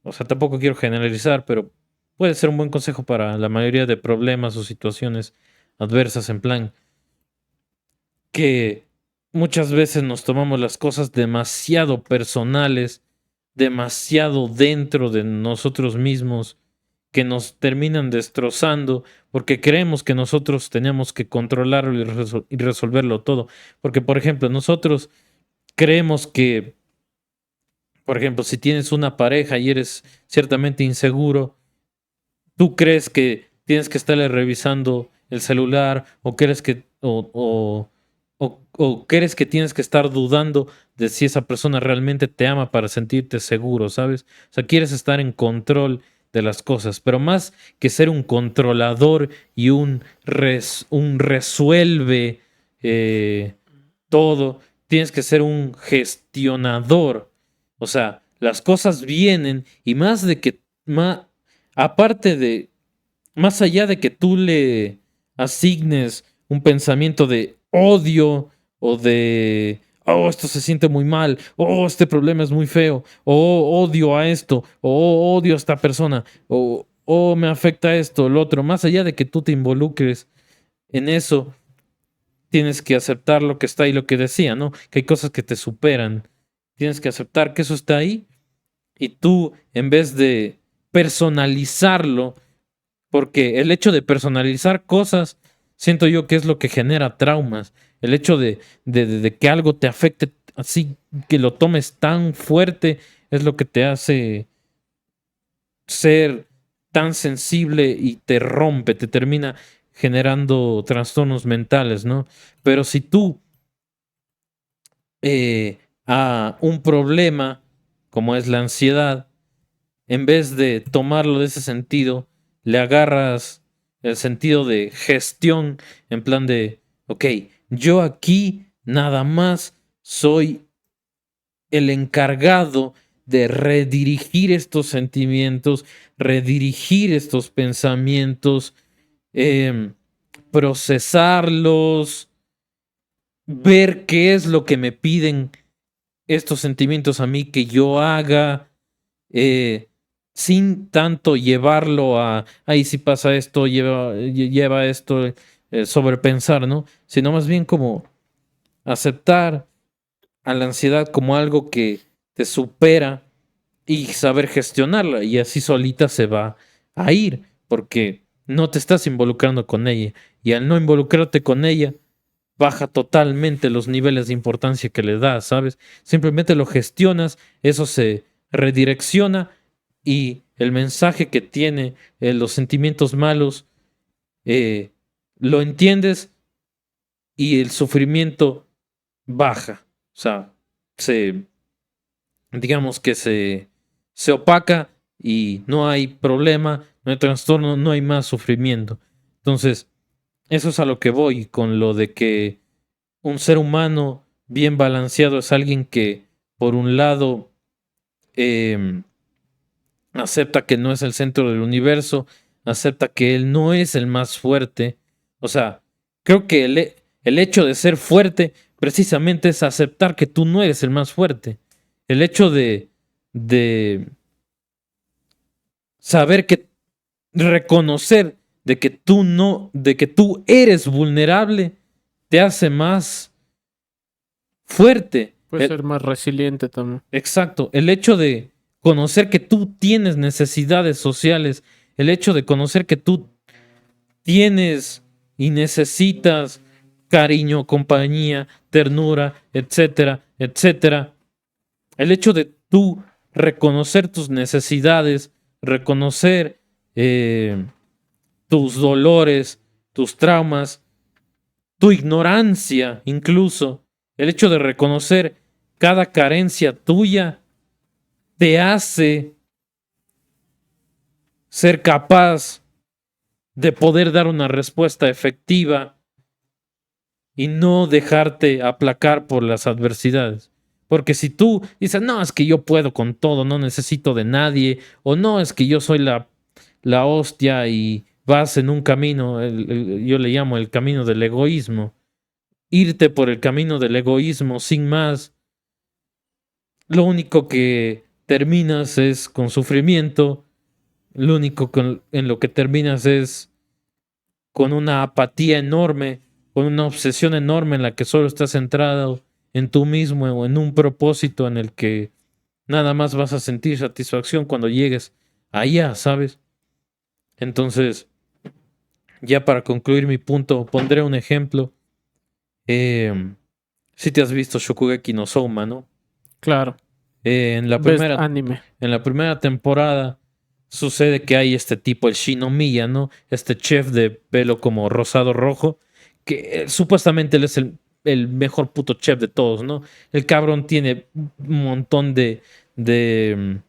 O sea, tampoco quiero generalizar, pero puede ser un buen consejo para la mayoría de problemas o situaciones adversas en plan que muchas veces nos tomamos las cosas demasiado personales, demasiado dentro de nosotros mismos, que nos terminan destrozando porque creemos que nosotros tenemos que controlarlo y resolverlo todo. Porque, por ejemplo, nosotros creemos que, por ejemplo, si tienes una pareja y eres ciertamente inseguro, tú crees que tienes que estarle revisando el celular o crees que o crees que tienes que estar dudando de si esa persona realmente te ama para sentirte seguro, ¿sabes? O sea, quieres estar en control de las cosas, pero más que ser un controlador y un resuelve eh, todo, tienes que ser un gestionador. O sea, las cosas vienen y más de que, aparte de, más allá de que tú le asignes un pensamiento de odio o de, oh, esto se siente muy mal, oh, este problema es muy feo, oh, odio a esto, oh, odio a esta persona, o oh, me afecta esto, lo otro, más allá de que tú te involucres en eso, tienes que aceptar lo que está ahí, lo que decía, ¿no? Que hay cosas que te superan. Tienes que aceptar que eso está ahí y tú, en vez de personalizarlo, porque el hecho de personalizar cosas, siento yo que es lo que genera traumas. El hecho de que algo te afecte así, que lo tomes tan fuerte, es lo que te hace ser tan sensible y te rompe, te termina generando trastornos mentales, ¿no? Pero si tú a un problema como es la ansiedad, en vez de tomarlo de ese sentido, le agarras el sentido de gestión en plan de, ok, yo aquí nada más soy el encargado de redirigir estos sentimientos, redirigir estos pensamientos, em, procesarlos, ver qué es lo que me piden estos sentimientos a mí que yo haga, eh, sin tanto llevarlo a, ahí si pasa esto, lleva esto, sobrepensar, ¿no? Sino más bien como aceptar a la ansiedad como algo que te supera y saber gestionarla y así solita se va a ir porque no te estás involucrando con ella y al no involucrarte con ella baja totalmente los niveles de importancia que le das, ¿sabes? Simplemente lo gestionas, eso se redirecciona y el mensaje que tiene los sentimientos malos eh, lo entiendes y el sufrimiento baja. O sea, digamos que se opaca y no hay problema, no hay trastorno, no hay más sufrimiento. Entonces, eso es a lo que voy con lo de que un ser humano bien balanceado es alguien que, por un lado, acepta que no es el centro del universo, acepta que él no es el más fuerte. O sea, creo que el hecho de ser fuerte precisamente es aceptar que tú no eres el más fuerte. El hecho de saber que, reconocer de que tú no, de que tú eres vulnerable, te hace más fuerte. Puede ser más resiliente también. Exacto, el hecho de conocer que tú tienes necesidades sociales, el hecho de conocer que tú tienes y necesitas cariño, compañía, ternura, etcétera, etcétera. El hecho de tú reconocer tus necesidades, reconocer tus dolores, tus traumas, tu ignorancia incluso, el hecho de reconocer cada carencia tuya, te hace ser capaz de poder dar una respuesta efectiva y no dejarte aplacar por las adversidades. Porque si tú dices, no, es que yo puedo con todo, no necesito de nadie, o no, es que yo soy la hostia y vas en un camino, yo le llamo el camino del egoísmo, irte por el camino del egoísmo sin más, lo único que terminas es con sufrimiento, lo único en lo que terminas es con una apatía enorme, con una obsesión enorme en la que solo estás centrado en tú mismo o en un propósito en el que nada más vas a sentir satisfacción cuando llegues allá, ¿sabes? Entonces, ya para concluir mi punto, pondré un ejemplo. Si te has visto Shokugeki no Souma, ¿no? Claro. En la Best primera, anime. en la primera temporada sucede que hay este tipo, el Shinomiya, ¿no? Este chef de pelo como rosado rojo, que supuestamente él es el mejor puto chef de todos, ¿no? El cabrón tiene un montón de, de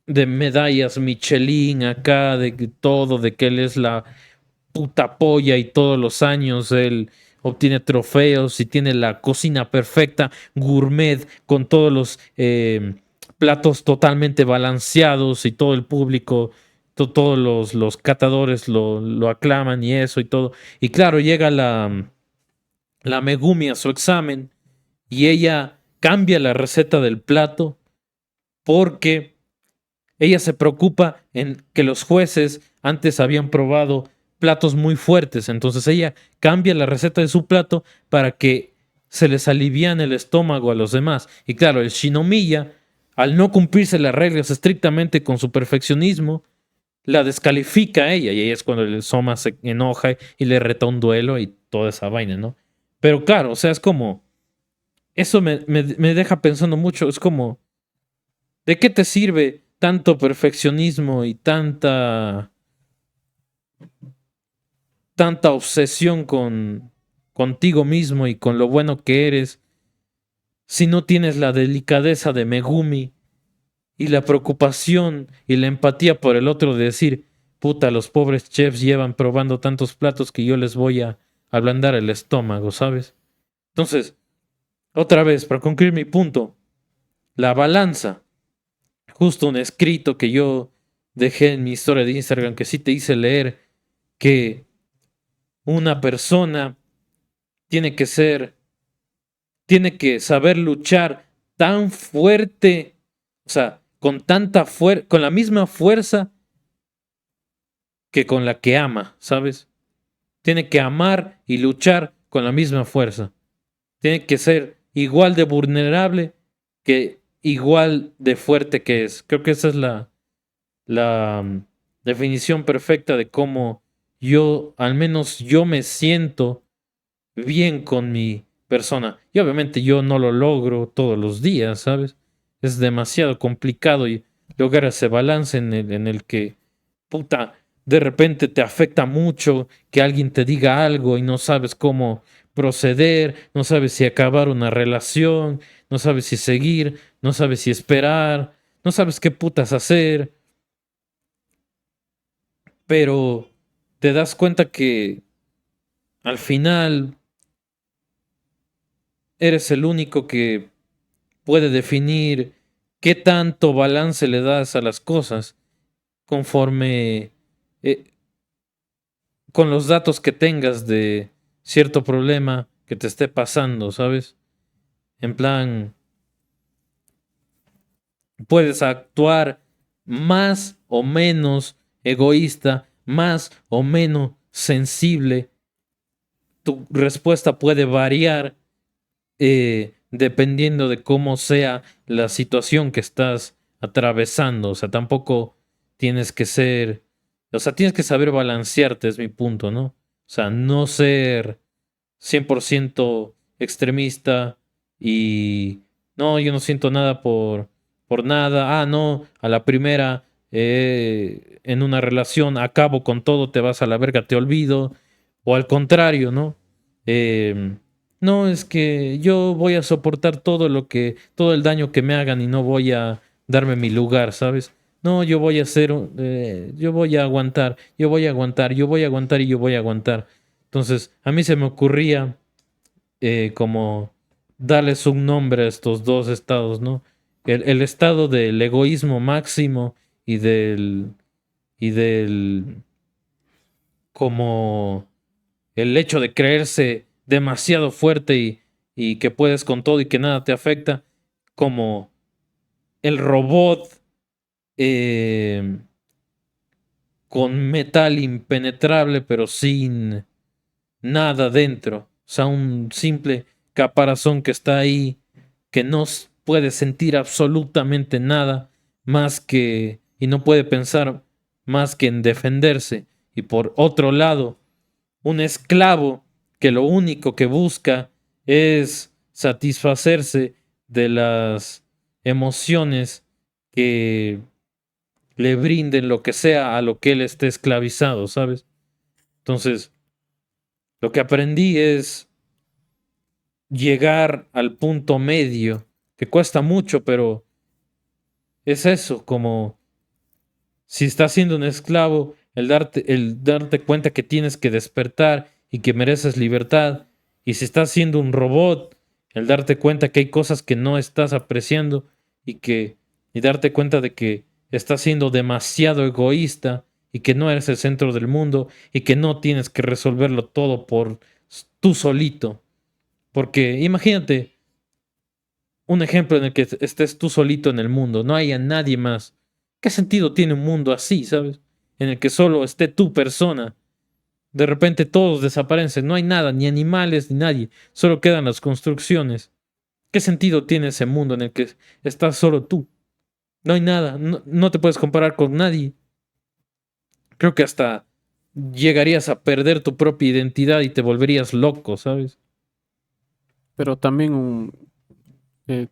medallas Michelin acá, de todo, de que él es la puta polla y todos los años él obtiene trofeos y tiene la cocina perfecta, gourmet, con todos los platos totalmente balanceados y todo el público, todos los catadores lo aclaman y eso y todo. Y claro, llega la Megumi a su examen y ella cambia la receta del plato porque ella se preocupa en que los jueces antes habían probado platos muy fuertes, entonces ella cambia la receta de su plato para que se les aliviane el estómago a los demás. Y claro, el Shinomiya, al no cumplirse las reglas estrictamente con su perfeccionismo, la descalifica a ella y ahí es cuando el Soma se enoja y le reta un duelo y toda esa vaina, ¿no? Pero claro, o sea, es como, eso me deja pensando mucho, es como, ¿de qué te sirve tanto perfeccionismo y tanta obsesión contigo mismo y con lo bueno que eres si no tienes la delicadeza de Megumi y la preocupación y la empatía por el otro de decir, puta, los pobres chefs llevan probando tantos platos que yo les voy a ablandar el estómago, ¿sabes? Entonces, otra vez, para concluir mi punto, la balanza, justo un escrito que yo dejé en mi historia de Instagram que sí te hice leer, que una persona tiene que ser, tiene que saber luchar tan fuerte, o sea, con tanta fuerza, con la misma fuerza que con la que ama, ¿sabes? Tiene que amar y luchar con la misma fuerza. Tiene que ser igual de vulnerable que igual de fuerte que es. Creo que esa es la definición perfecta de cómo yo, al menos yo me siento bien con mi persona. Y obviamente yo no lo logro todos los días, ¿sabes? Es demasiado complicado y lograr ese balance en el que, puta, de repente te afecta mucho que alguien te diga algo y no sabes cómo proceder, no sabes si acabar una relación, no sabes si seguir, no sabes si esperar, no sabes qué putas hacer, pero te das cuenta que al final eres el único que puede definir qué tanto balance le das a las cosas conforme eh, con los datos que tengas de cierto problema que te esté pasando, ¿sabes? En plan, puedes actuar más o menos egoísta, más o menos sensible. Tu respuesta puede variar dependiendo de cómo sea la situación que estás atravesando. O sea, tampoco tienes que ser, o sea, tienes que saber balancearte, es mi punto, ¿no? O sea, no ser 100% extremista y no, yo no siento nada por nada. Ah, no, a la primera en una relación acabo con todo, te vas a la verga, te olvido. O al contrario, ¿no? Eh, no, es que yo voy a soportar todo el daño que me hagan y no voy a darme mi lugar, ¿sabes? No, yo voy a hacer, yo voy a aguantar, yo voy a aguantar, yo voy a aguantar y yo voy a aguantar. Entonces, a mí se me ocurría como darles un nombre a estos dos estados, ¿no? El estado del egoísmo máximo y del como el hecho de creerse demasiado fuerte y que puedes con todo y que nada te afecta, como el robot eh, con metal impenetrable pero sin nada dentro. O sea, un simple caparazón que está ahí, que no puede sentir absolutamente nada más que, y no puede pensar más que en defenderse. Y por otro lado, un esclavo que lo único que busca es satisfacerse de las emociones que le brinden lo que sea a lo que él esté esclavizado, ¿sabes? Entonces, lo que aprendí es llegar al punto medio, que cuesta mucho, pero es eso, como si estás siendo un esclavo, el darte cuenta que tienes que despertar y que mereces libertad, y si estás siendo un robot, el darte cuenta que hay cosas que no estás apreciando y darte cuenta de que estás siendo demasiado egoísta y que no eres el centro del mundo y que no tienes que resolverlo todo por tú solito. Porque imagínate un ejemplo en el que estés tú solito en el mundo, no haya nadie más. ¿Qué sentido tiene un mundo así, sabes? En el que solo esté tu persona. De repente todos desaparecen, no hay nada, ni animales, ni nadie, solo quedan las construcciones. ¿Qué sentido tiene ese mundo en el que estás solo tú? No hay nada, no te puedes comparar con nadie. Creo que hasta llegarías a perder tu propia identidad y te volverías loco, ¿sabes? Pero también eh,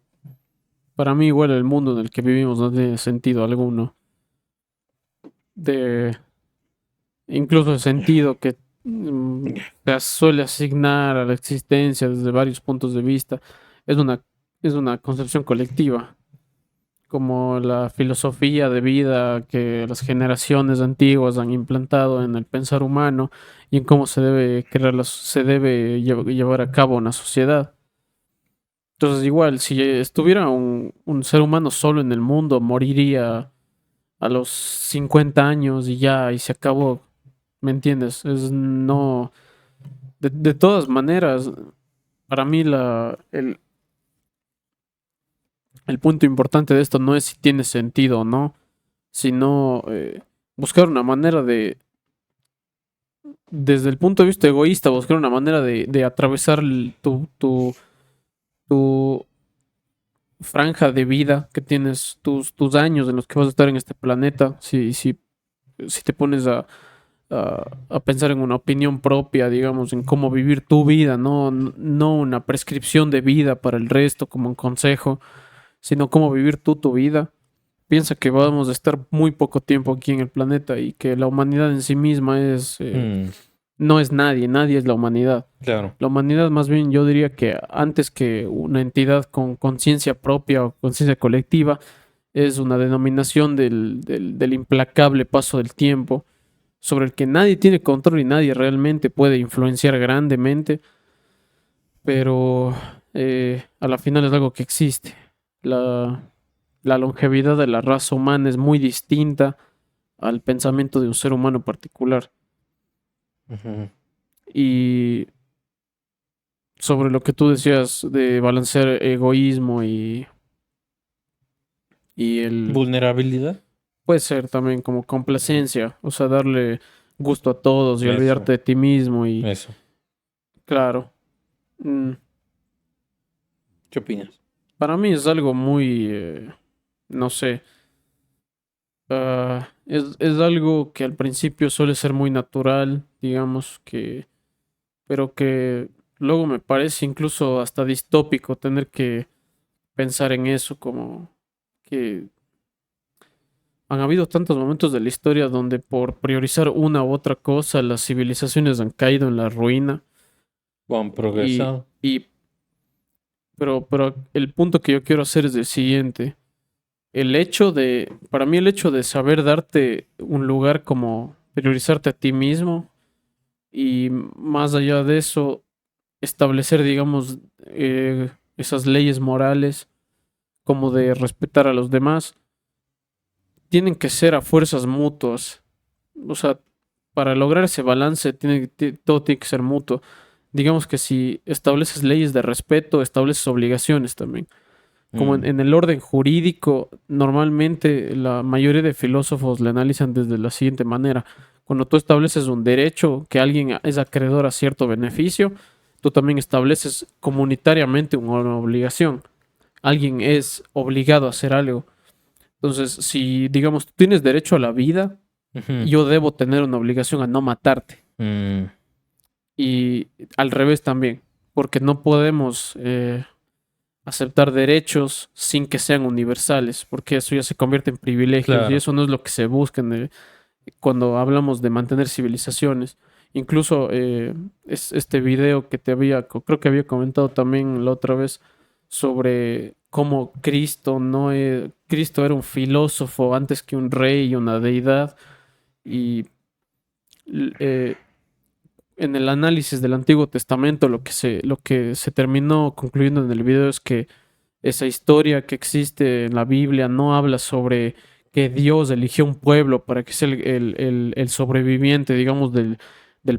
para mí igual el mundo en el que vivimos no tiene sentido alguno. De incluso el sentido que se suele asignar a la existencia desde varios puntos de vista es es una concepción colectiva, como la filosofía de vida que las generaciones antiguas han implantado en el pensar humano y en cómo se debe crear se debe llevar a cabo una sociedad. Entonces, igual, si estuviera un ser humano solo en el mundo, moriría a los 50 años y ya, y se acabó. ¿Me entiendes? Es no. De todas maneras, para mí el punto importante de esto no es si tiene sentido o no, sino buscar una manera desde el punto de vista egoísta, buscar una manera de atravesar tu franja de vida que tienes, tus años en los que vas a estar en este planeta. Si te pones a pensar en una opinión propia, digamos, en cómo vivir tu vida, no una prescripción de vida para el resto como un consejo, sino cómo vivir tú tu vida. Piensa que vamos a estar muy poco tiempo aquí en el planeta y que la humanidad en sí misma no es nadie, nadie es la humanidad. Claro. La humanidad, más bien, yo diría que antes que una entidad con conciencia propia o conciencia colectiva, es una denominación del implacable paso del tiempo, sobre el que nadie tiene control y nadie realmente puede influenciar grandemente, pero a la final es algo que existe. La, la longevidad de la raza humana es muy distinta al pensamiento de un ser humano particular. Ujú. Y sobre lo que tú decías de balancear egoísmo y el Vulnerabilidad. puede ser también como complacencia, o sea, darle gusto a todos y Eso, olvidarte de ti mismo y eso. claro, mm, ¿Qué opinas? para mí es algo muy, no sé, es algo que al principio suele ser muy natural, digamos que, pero que luego me parece incluso hasta distópico tener que pensar en eso, como que han habido tantos momentos de la historia donde por priorizar una u otra cosa las civilizaciones han caído en la ruina ¿O han y, progresado? y pero el punto que yo quiero hacer es el siguiente. Para mí el hecho de saber darte un lugar como priorizarte a ti mismo y más allá de eso, establecer, digamos, esas leyes morales como de respetar a los demás, tienen que ser a fuerzas mutuas. O sea, para lograr ese balance, todo tiene que ser mutuo. Digamos que si estableces leyes de respeto, estableces obligaciones también. Como Mm, en el orden jurídico, normalmente la mayoría de filósofos le analizan desde la siguiente manera. Cuando tú estableces un derecho, que alguien es acreedor a cierto beneficio, tú también estableces comunitariamente una obligación. Alguien es obligado a hacer algo. Entonces, si digamos tú tienes derecho a la vida, ujú, yo debo tener una obligación a no matarte. mm, Y al revés también, porque no podemos aceptar derechos sin que sean universales, porque eso ya se convierte en privilegios y claro. eso no es lo que se busca cuando hablamos de mantener civilizaciones. Incluso este video que creo que había comentado también la otra vez sobre cómo Cristo no Cristo era un filósofo antes que un rey y una deidad y eh, en el análisis del Antiguo Testamento lo que se terminó concluyendo en el video es que esa historia que existe en la Biblia no habla sobre que Dios eligió un pueblo para que sea el sobreviviente, digamos, del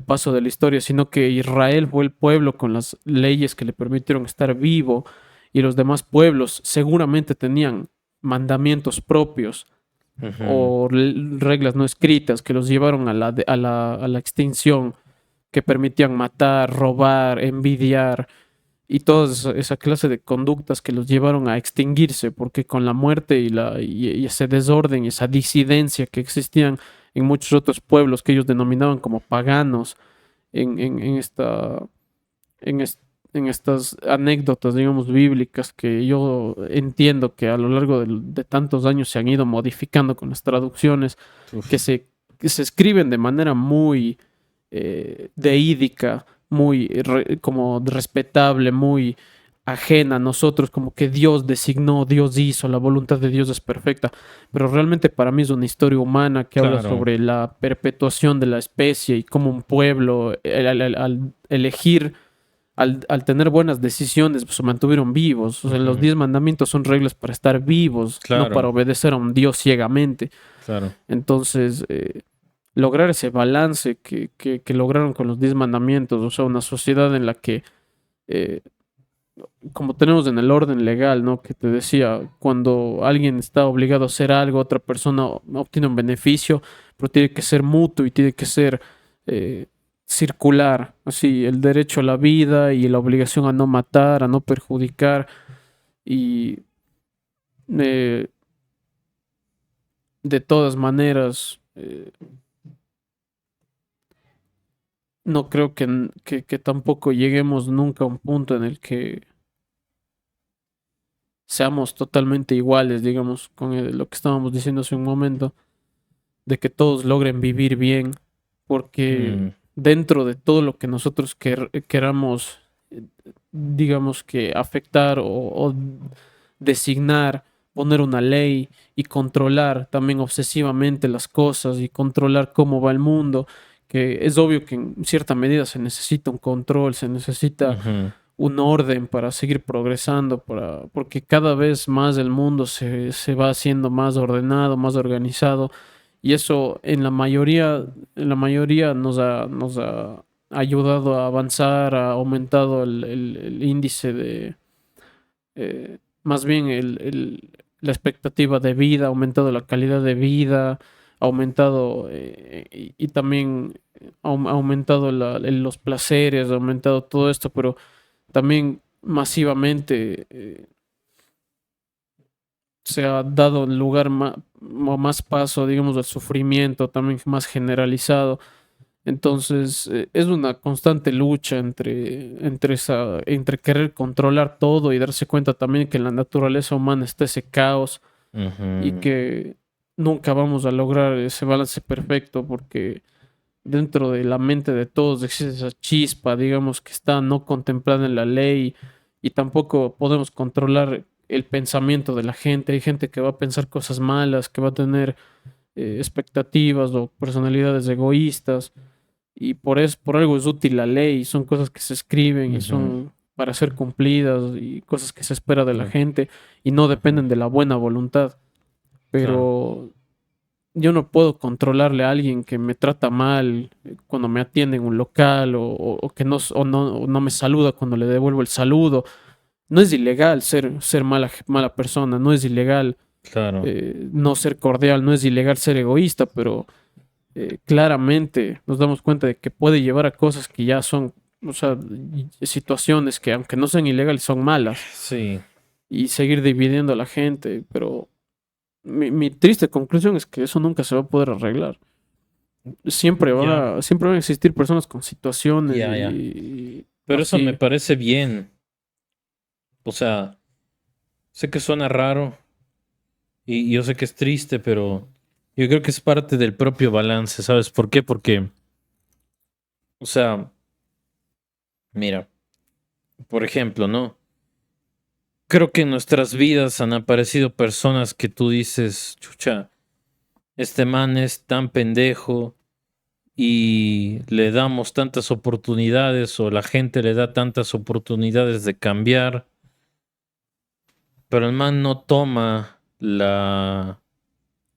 paso de la historia, sino que Israel fue el pueblo con las leyes que le permitieron estar vivo y los demás pueblos seguramente tenían mandamientos propios Ujú, o reglas no escritas que los llevaron a la extinción, que permitían matar, robar, envidiar y toda esa clase de conductas que los llevaron a extinguirse, porque con la muerte y ese desorden y esa disidencia que existían en muchos otros pueblos que ellos denominaban como paganos, en esta, en, es- en estas anécdotas, digamos, bíblicas que yo entiendo que a lo largo de tantos años se han ido modificando con las traducciones, que uf, se, que se escriben de manera muy deídica, muy como respetable, muy ajena a nosotros, como que Dios designó, Dios hizo, la voluntad de Dios es perfecta, pero realmente para mí es una historia humana que habla claro. sobre la perpetuación de la especie y cómo un pueblo, al elegir, al tener buenas decisiones, pues, se mantuvieron vivos. O sea, los Ujú, 10 mandamientos son reglas para estar vivos, no para claro, obedecer a un Dios ciegamente. claro. Entonces, lograr ese balance que lograron con los 10 mandamientos, o sea, una sociedad en la que, eh, como tenemos en el orden legal, ¿no? Que te decía, cuando alguien está obligado a hacer algo, otra persona obtiene un beneficio, pero tiene que ser mutuo y tiene que ser eh, circular, así, el derecho a la vida y la obligación a no matar, a no perjudicar y eh, de todas maneras. No creo que tampoco lleguemos nunca a un punto en el que seamos totalmente iguales, digamos, con lo que estábamos diciendo hace un momento, de que todos logren vivir bien, porque Mm, dentro de todo lo que nosotros queramos, eh, digamos que afectar o designar, poner una ley y controlar también obsesivamente las cosas y controlar cómo va el mundo, que es obvio que en cierta medida se necesita un control, se necesita ujú, un orden para seguir progresando, porque cada vez más el mundo se va haciendo más ordenado, más organizado, y eso en la mayoría nos ha ayudado a avanzar, ha aumentado el índice de, más bien la expectativa de vida, ha aumentado la calidad de vida, ha aumentado y también ha aumentado los placeres, ha aumentado todo esto, pero también masivamente se ha dado lugar más paso, digamos, al sufrimiento, también más generalizado. Entonces, es una constante lucha entre querer controlar todo y darse cuenta también que en la naturaleza humana está ese caos y Ujú. que nunca vamos a lograr ese balance perfecto porque dentro de la mente de todos existe esa chispa, digamos, que está no contemplada en la ley y tampoco podemos controlar el pensamiento de la gente. Hay gente que va a pensar cosas malas, que va a tener expectativas o personalidades egoístas y por algo es útil la ley, son cosas que se escriben y Ujú. son para ser cumplidas y cosas que se espera de la Claro. gente y no Ujú. dependen de la buena voluntad. Claro. Pero yo no puedo controlarle a alguien que me trata mal cuando me atiende en un local o que o no me saluda cuando le devuelvo el saludo. No es ilegal ser mala persona, no es ilegal Claro. no ser cordial, no es ilegal ser egoísta, pero claramente nos damos cuenta de que puede llevar a cosas que ya son, o sea, situaciones que aunque no sean ilegales son malas Sí. y seguir dividiendo a la gente, pero mi triste conclusión es que eso nunca se va a poder arreglar. Ya. Siempre van a existir personas con situaciones Ya, ya. y Pero eso me así. parece bien. O sea, sé que suena raro y yo sé que es triste, pero yo creo que es parte del propio balance, ¿sabes por qué? Porque, o sea, mira, por ejemplo, ¿no? Creo que en nuestras vidas han aparecido personas que tú dices, chucha, este man es tan pendejo y le damos tantas oportunidades o la gente le da tantas oportunidades de cambiar, pero el man no toma no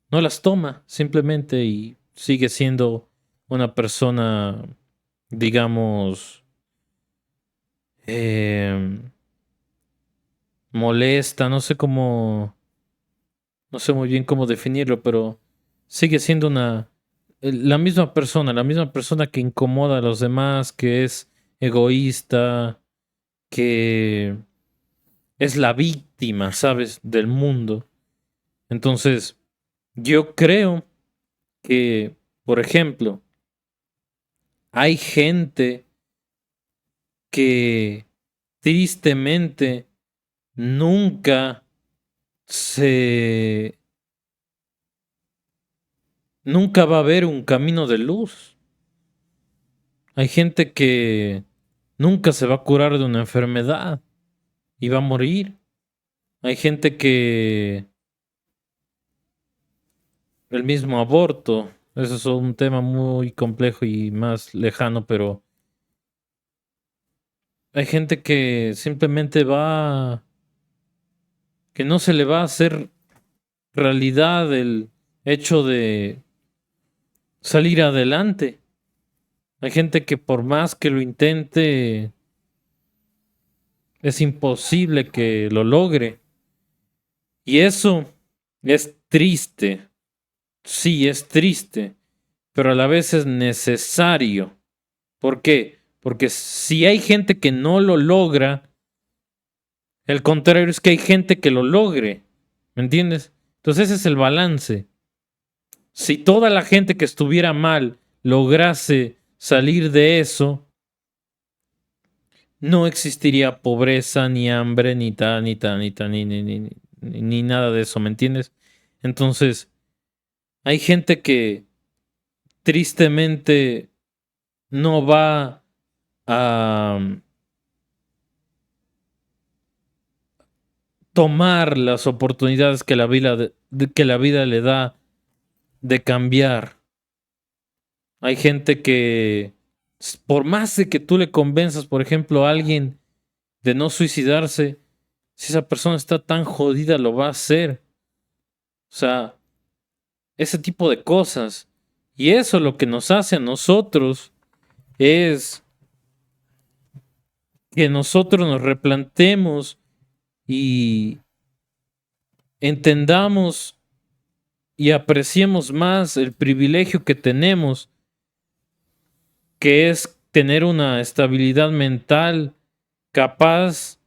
las toma simplemente y sigue siendo una persona, digamos, em, molesta, no sé muy bien cómo definirlo, pero sigue siendo la misma persona que incomoda a los demás, que es egoísta, que es la víctima, ¿sabes?, del mundo. Entonces, yo creo que, por ejemplo, hay gente que tristemente nunca se... nunca va a haber un camino de luz. Hay gente que nunca se va a curar de una enfermedad y va a morir. Hay gente que el mismo aborto, eso es un tema muy complejo y más lejano, pero hay gente que simplemente que no se le va a hacer realidad el hecho de salir adelante. Hay gente que por más que lo intente, es imposible que lo logre. Y eso es triste. Sí, es triste, pero a la vez es necesario. ¿Por qué? Porque si hay gente que no lo logra, el contrario es que hay gente que lo logre. ¿Me entiendes? Entonces ese es el balance. Si toda la gente que estuviera mal lograse salir de eso, no existiría pobreza, ni hambre, ni tal, ni tal, ni tal, ni nada de eso, ¿me entiendes? Entonces, hay gente que tristemente no va a tomar las oportunidades que que la vida le da de cambiar. Hay gente que, por más de que tú le convenzas, por ejemplo, a alguien de no suicidarse, si esa persona está tan jodida, lo va a hacer. O sea, ese tipo de cosas. Y eso lo que nos hace a nosotros es que nosotros nos replantemos y entendamos y apreciemos más el privilegio que tenemos, que es tener una estabilidad mental capaz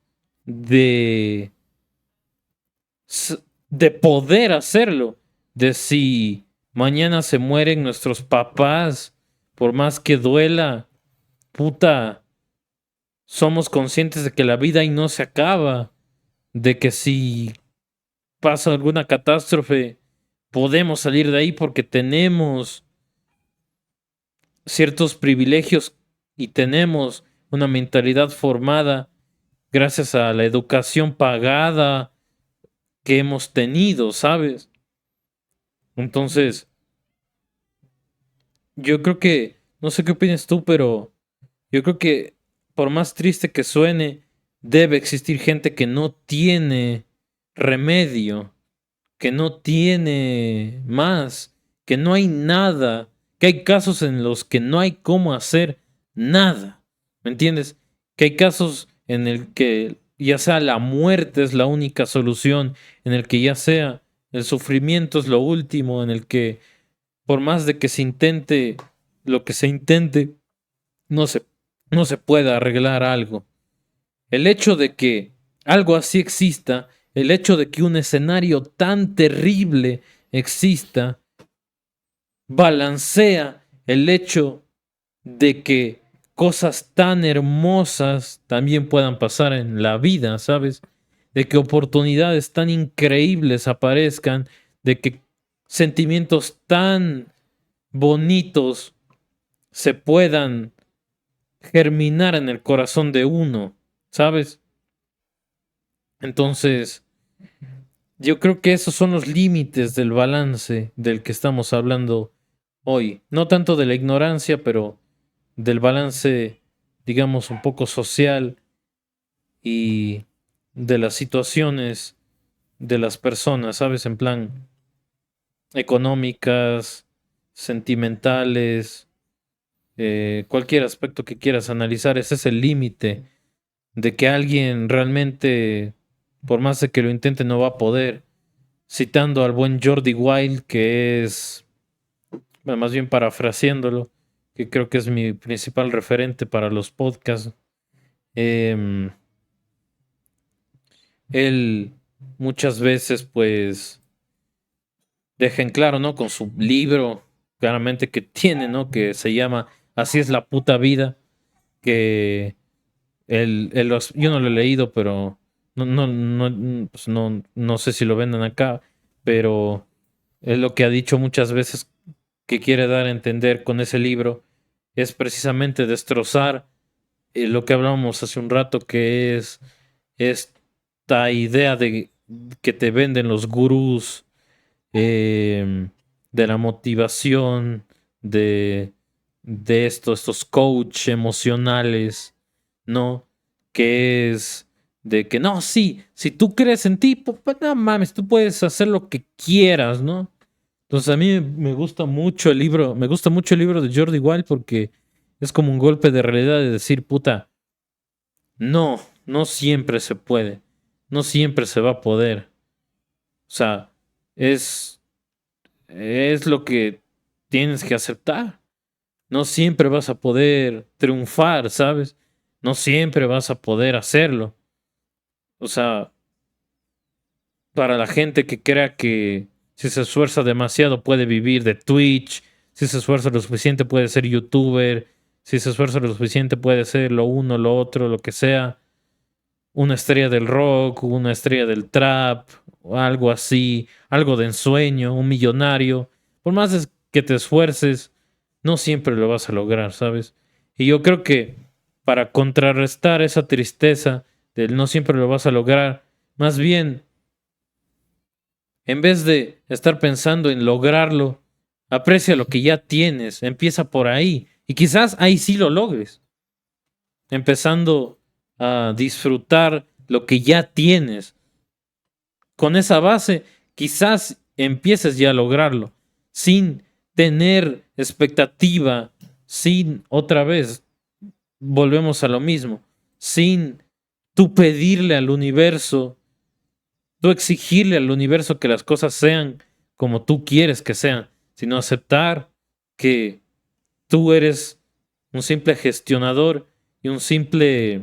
de, de poder hacerlo. De si mañana se mueren nuestros papás, por más que duela, puta, somos conscientes de que la vida ahí no se acaba, de que si pasa alguna catástrofe, podemos salir de ahí porque tenemos ciertos privilegios y tenemos una mentalidad formada gracias a la educación pagada que hemos tenido, ¿sabes? Entonces, yo creo que, no sé qué opinas tú, pero yo creo que por más triste que suene, debe existir gente que no tiene remedio, que no tiene más, que no hay nada, que hay casos en los que no hay cómo hacer nada, ¿me entiendes? Que hay casos en el que ya sea la muerte es la única solución, en el que ya sea el sufrimiento es lo último, en el que por más de que se intente lo que se intente, no se, no se puede arreglar algo. El hecho de que algo así exista, el hecho de que un escenario tan terrible exista, balancea el hecho de que cosas tan hermosas también puedan pasar en la vida, ¿sabes? De que oportunidades tan increíbles aparezcan, de que sentimientos tan bonitos se puedan germinar en el corazón de uno, ¿sabes? Entonces, yo creo que esos son los límites del balance del que estamos hablando hoy. No tanto de la ignorancia, pero del balance, digamos, un poco social y de las situaciones de las personas, ¿sabes? En plan, económicas, sentimentales, cualquier aspecto que quieras analizar, ese es el límite de que alguien realmente, por más de que lo intente, no va a poder. Citando al buen Jordi Wild, que es, bueno, más bien parafraseándolo, que creo que es mi principal referente para los podcasts. Él muchas veces, pues, deja en claro, ¿no? Con su libro, claramente que tiene, ¿no? Que se llama Así es la puta vida, que yo no lo he leído, pero pues no sé si lo venden acá, pero es lo que ha dicho muchas veces que quiere dar a entender con ese libro, es precisamente destrozar lo que hablábamos hace un rato, que es esta idea de que te venden los gurús, de la motivación, de, estos coach emocionales, ¿no? Que es de que no, sí, si tú crees en ti, pues no mames, tú puedes hacer lo que quieras, ¿no? Entonces a mí me gusta mucho el libro, me gusta mucho el libro de Jordi Wild porque es como un golpe de realidad de decir, puta, no siempre se puede, no siempre se va a poder. O sea, es, es lo que tienes que aceptar. No siempre vas a poder triunfar, ¿sabes? No siempre vas a poder hacerlo. O sea, para la gente que crea que si se esfuerza demasiado puede vivir de Twitch, si se esfuerza lo suficiente puede ser youtuber, si se esfuerza lo suficiente puede ser lo uno, lo otro, lo que sea, una estrella del rock, una estrella del trap, o algo así, algo de ensueño, un millonario. Por más que te esfuerces, no siempre lo vas a lograr, ¿sabes? Y yo creo que para contrarrestar esa tristeza del no siempre lo vas a lograr, más bien, en vez de estar pensando en lograrlo, aprecia lo que ya tienes, empieza por ahí y quizás ahí sí lo logres, empezando a disfrutar lo que ya tienes. Con esa base, quizás empieces ya a lograrlo, sin tener expectativa, sin otra vez, volvemos a lo mismo, sin tú pedirle al universo, tú exigirle al universo que las cosas sean como tú quieres que sean, sino aceptar que tú eres un simple gestionador y un simple,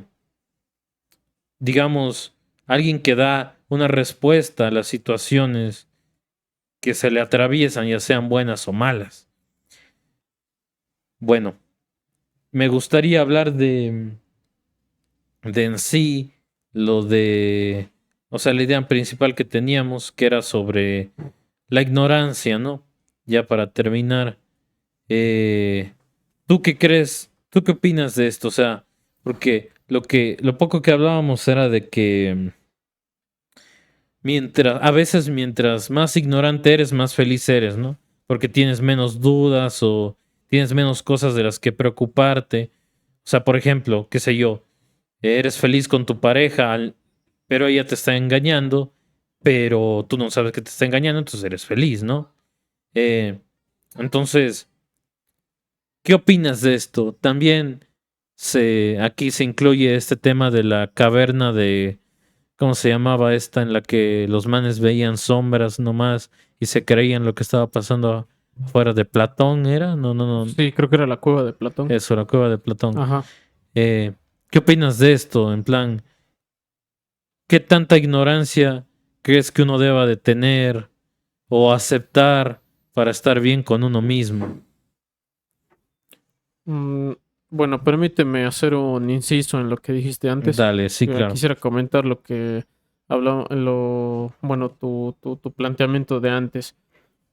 digamos, alguien que da una respuesta a las situaciones que se le atraviesan, ya sean buenas o malas. Bueno, me gustaría hablar de en sí lo de, o sea, la idea principal que teníamos, que era sobre la ignorancia, ¿no? Ya para terminar, eh, ¿tú qué crees? ¿Tú qué opinas de esto? O sea, porque lo poco que hablábamos era de que a veces mientras más ignorante eres, más feliz eres, ¿no? Porque tienes menos dudas o tienes menos cosas de las que preocuparte. O sea, por ejemplo, qué sé yo, eres feliz con tu pareja, pero ella te está engañando, pero tú no sabes que te está engañando, entonces eres feliz, ¿no? Eh, entonces, ¿qué opinas de esto? También aquí se incluye este tema de la caverna de, ¿cómo se llamaba esta? En la que los manes veían sombras nomás y se creían lo que estaba pasando fuera de Platón, ¿era? No, no, no. Sí, creo que era la cueva de Platón. Eso, la cueva de Platón. Ajá. Eh, ¿Qué opinas de esto? En plan, ¿qué tanta ignorancia crees que uno deba de tener o aceptar para estar bien con uno mismo? Mm, bueno, permíteme hacer un inciso en lo que dijiste antes. Dale, sí, claro. Quisiera comentar lo que hablamos, bueno, tu planteamiento de antes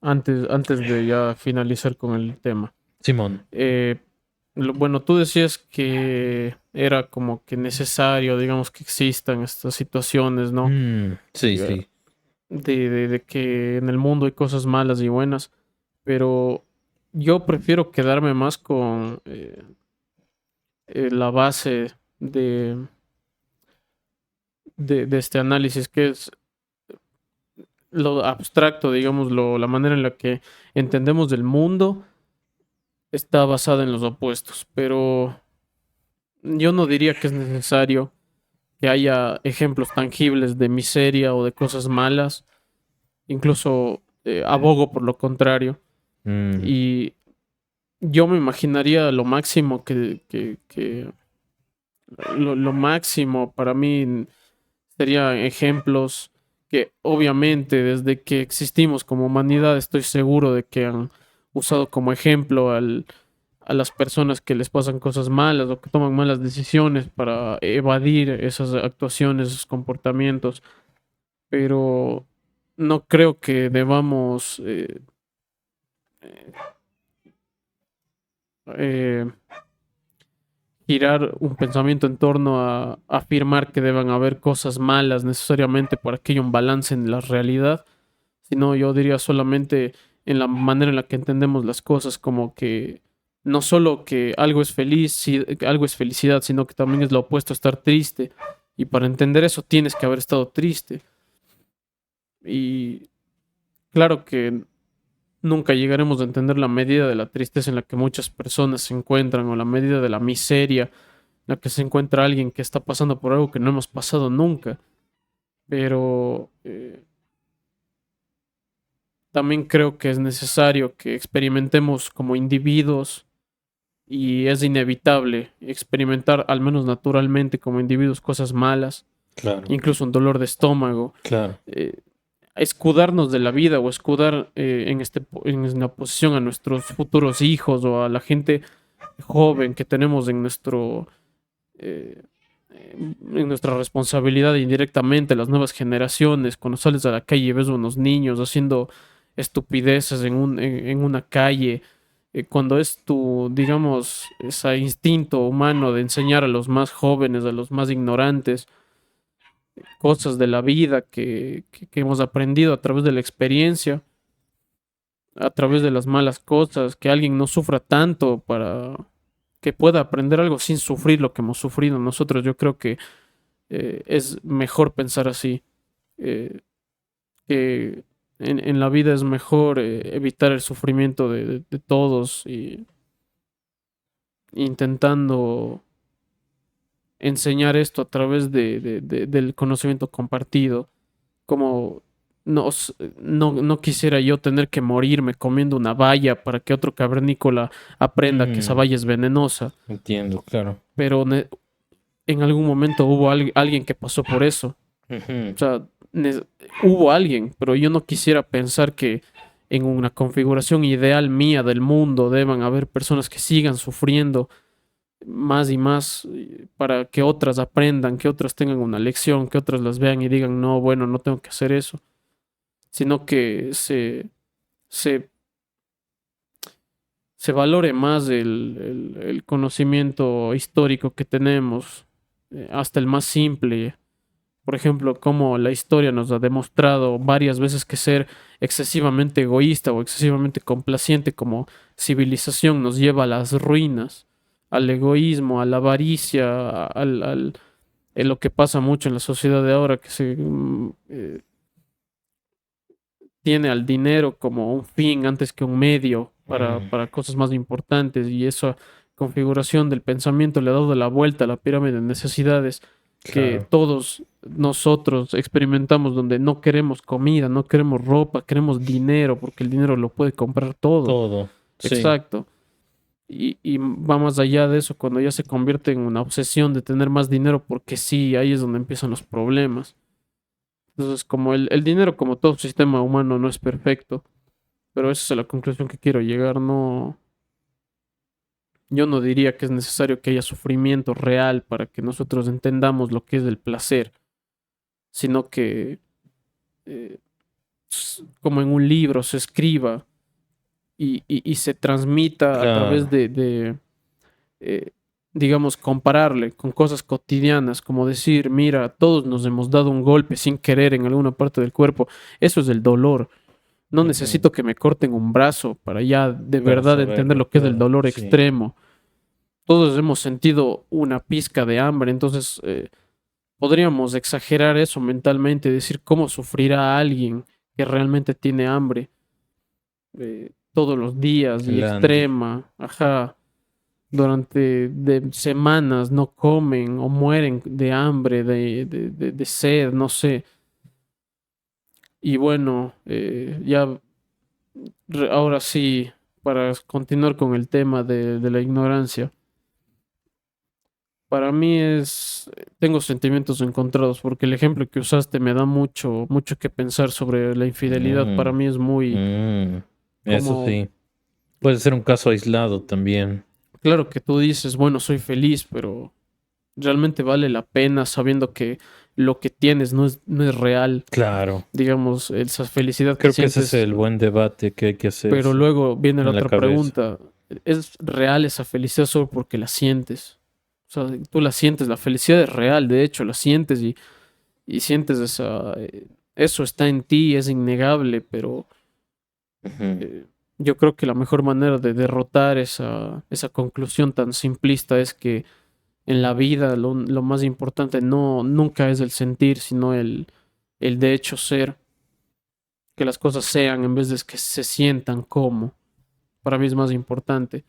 de ya finalizar con el tema. Simón. Eh, bueno, tú decías que era como que necesario, digamos, que existan estas situaciones, ¿no? Sí, Eh, sí. de que en el mundo hay cosas malas y buenas, pero yo prefiero quedarme más con la base de, de este análisis, que es lo abstracto, digamos, la manera en la que entendemos del mundo está basada en los opuestos, pero yo no diría que es necesario que haya ejemplos tangibles de miseria o de cosas malas, incluso abogo por lo contrario. Mm, Y yo me imaginaría lo máximo lo máximo para mí serían ejemplos que obviamente desde que existimos como humanidad estoy seguro de que han usado como ejemplo a las personas que les pasan cosas malas o que toman malas decisiones para evadir esas actuaciones, esos comportamientos, pero no creo que debamos eh, girar un pensamiento en torno a afirmar que deban haber cosas malas necesariamente para que haya un balance en la realidad, sino yo diría solamente en la manera en la que entendemos las cosas, como que no solo que algo es feliz, que algo es felicidad, sino que también es lo opuesto a estar triste. Y para entender eso tienes que haber estado triste. Y claro que nunca llegaremos a entender la medida de la tristeza en la que muchas personas se encuentran o la medida de la miseria en la que se encuentra alguien que está pasando por algo que no hemos pasado nunca. Pero también creo que es necesario que experimentemos como individuos y es inevitable experimentar, al menos naturalmente, como individuos cosas malas, claro, incluso un dolor de estómago, claro. eh, escudarnos de la vida o escudar en la posición a nuestros futuros hijos o a la gente joven que tenemos eh, en nuestra responsabilidad indirectamente, las nuevas generaciones, cuando sales a la calle y ves a unos niños haciendo estupideces en una calle, cuando es tu, digamos, ese instinto humano de enseñar a los más jóvenes, a los más ignorantes, cosas de la vida que hemos aprendido a través de la experiencia, a través de las malas cosas, que alguien no sufra tanto para que pueda aprender algo sin sufrir lo que hemos sufrido nosotros. Yo creo que es mejor pensar así, eh, que en la vida es mejor evitar el sufrimiento de todos y intentando enseñar esto a través del conocimiento compartido, como no quisiera yo tener que morirme comiendo una valla para que otro cavernícola aprenda que esa Mm, valla es venenosa, entiendo, claro. pero en algún momento hubo alguien que pasó por eso. Ujú. O sea, ne- hubo alguien, pero yo no quisiera pensar que en una configuración ideal mía del mundo deban haber personas que sigan sufriendo más y más para que otras aprendan, que otras tengan una lección, que otras las vean y digan, no, bueno, no tengo que hacer eso, sino que se, se valore más el conocimiento histórico que tenemos, hasta el más simple. Por ejemplo, como la historia nos ha demostrado varias veces que ser excesivamente egoísta o excesivamente complaciente como civilización nos lleva a las ruinas, al egoísmo, a la avaricia, en lo que pasa mucho en la sociedad de ahora, que tiene al dinero como un fin antes que un medio Mm, para cosas más importantes, y esa configuración del pensamiento le ha dado la vuelta a la pirámide de necesidades que claro, todos nosotros experimentamos, donde no queremos comida, no queremos ropa, queremos dinero, porque el dinero lo puede comprar todo. todo, sí. Exacto. Y va más allá de eso, cuando ya se convierte en una obsesión de tener más dinero, porque sí, ahí es donde empiezan los problemas. Entonces, como el dinero, como todo sistema humano, no es perfecto, pero esa es la conclusión que quiero llegar. No, yo no diría que es necesario que haya sufrimiento real para que nosotros entendamos lo que es el placer, sino que eh, como en un libro se escriba y se transmita a través Claro. eh, digamos, compararle con cosas cotidianas, como decir, mira, todos nos hemos dado un golpe sin querer en alguna parte del cuerpo. Eso es el dolor. No Ujú. necesito que me corten un brazo para ya de Para verdad entender saberlo, lo que es el claro, dolor sí. extremo. Todos hemos sentido una pizca de hambre, entonces podríamos exagerar eso mentalmente, decir cómo sufrirá alguien que realmente tiene hambre todos los días y Landy. extrema, ajá, durante semanas no comen o mueren de hambre, de sed, no sé. Y bueno, ya ahora sí, para continuar con el tema de la ignorancia. Para mí tengo sentimientos encontrados porque el ejemplo que usaste me da mucho, mucho que pensar sobre la infidelidad. Para Mm, mí es muy mm. Eso como, sí. Puede ser un caso aislado también. claro que tú dices, bueno, soy feliz, pero realmente vale la pena sabiendo que lo que tienes no es real. Claro. Digamos, esa felicidad que Creo que ese es sientes, el buen debate que hay que pero hacerse luego viene la en la otra cabeza. pregunta. ¿Es real esa felicidad solo porque la sientes? O sea, tú la sientes, la felicidad es real, de hecho, la sientes y sientes eso está en ti, es innegable, pero Ujú. eh, yo creo que la mejor manera de derrotar esa conclusión tan simplista es que en la vida lo más importante nunca es el sentir, sino el de hecho ser, que las cosas sean en vez de que se sientan como. Para mí es más importante.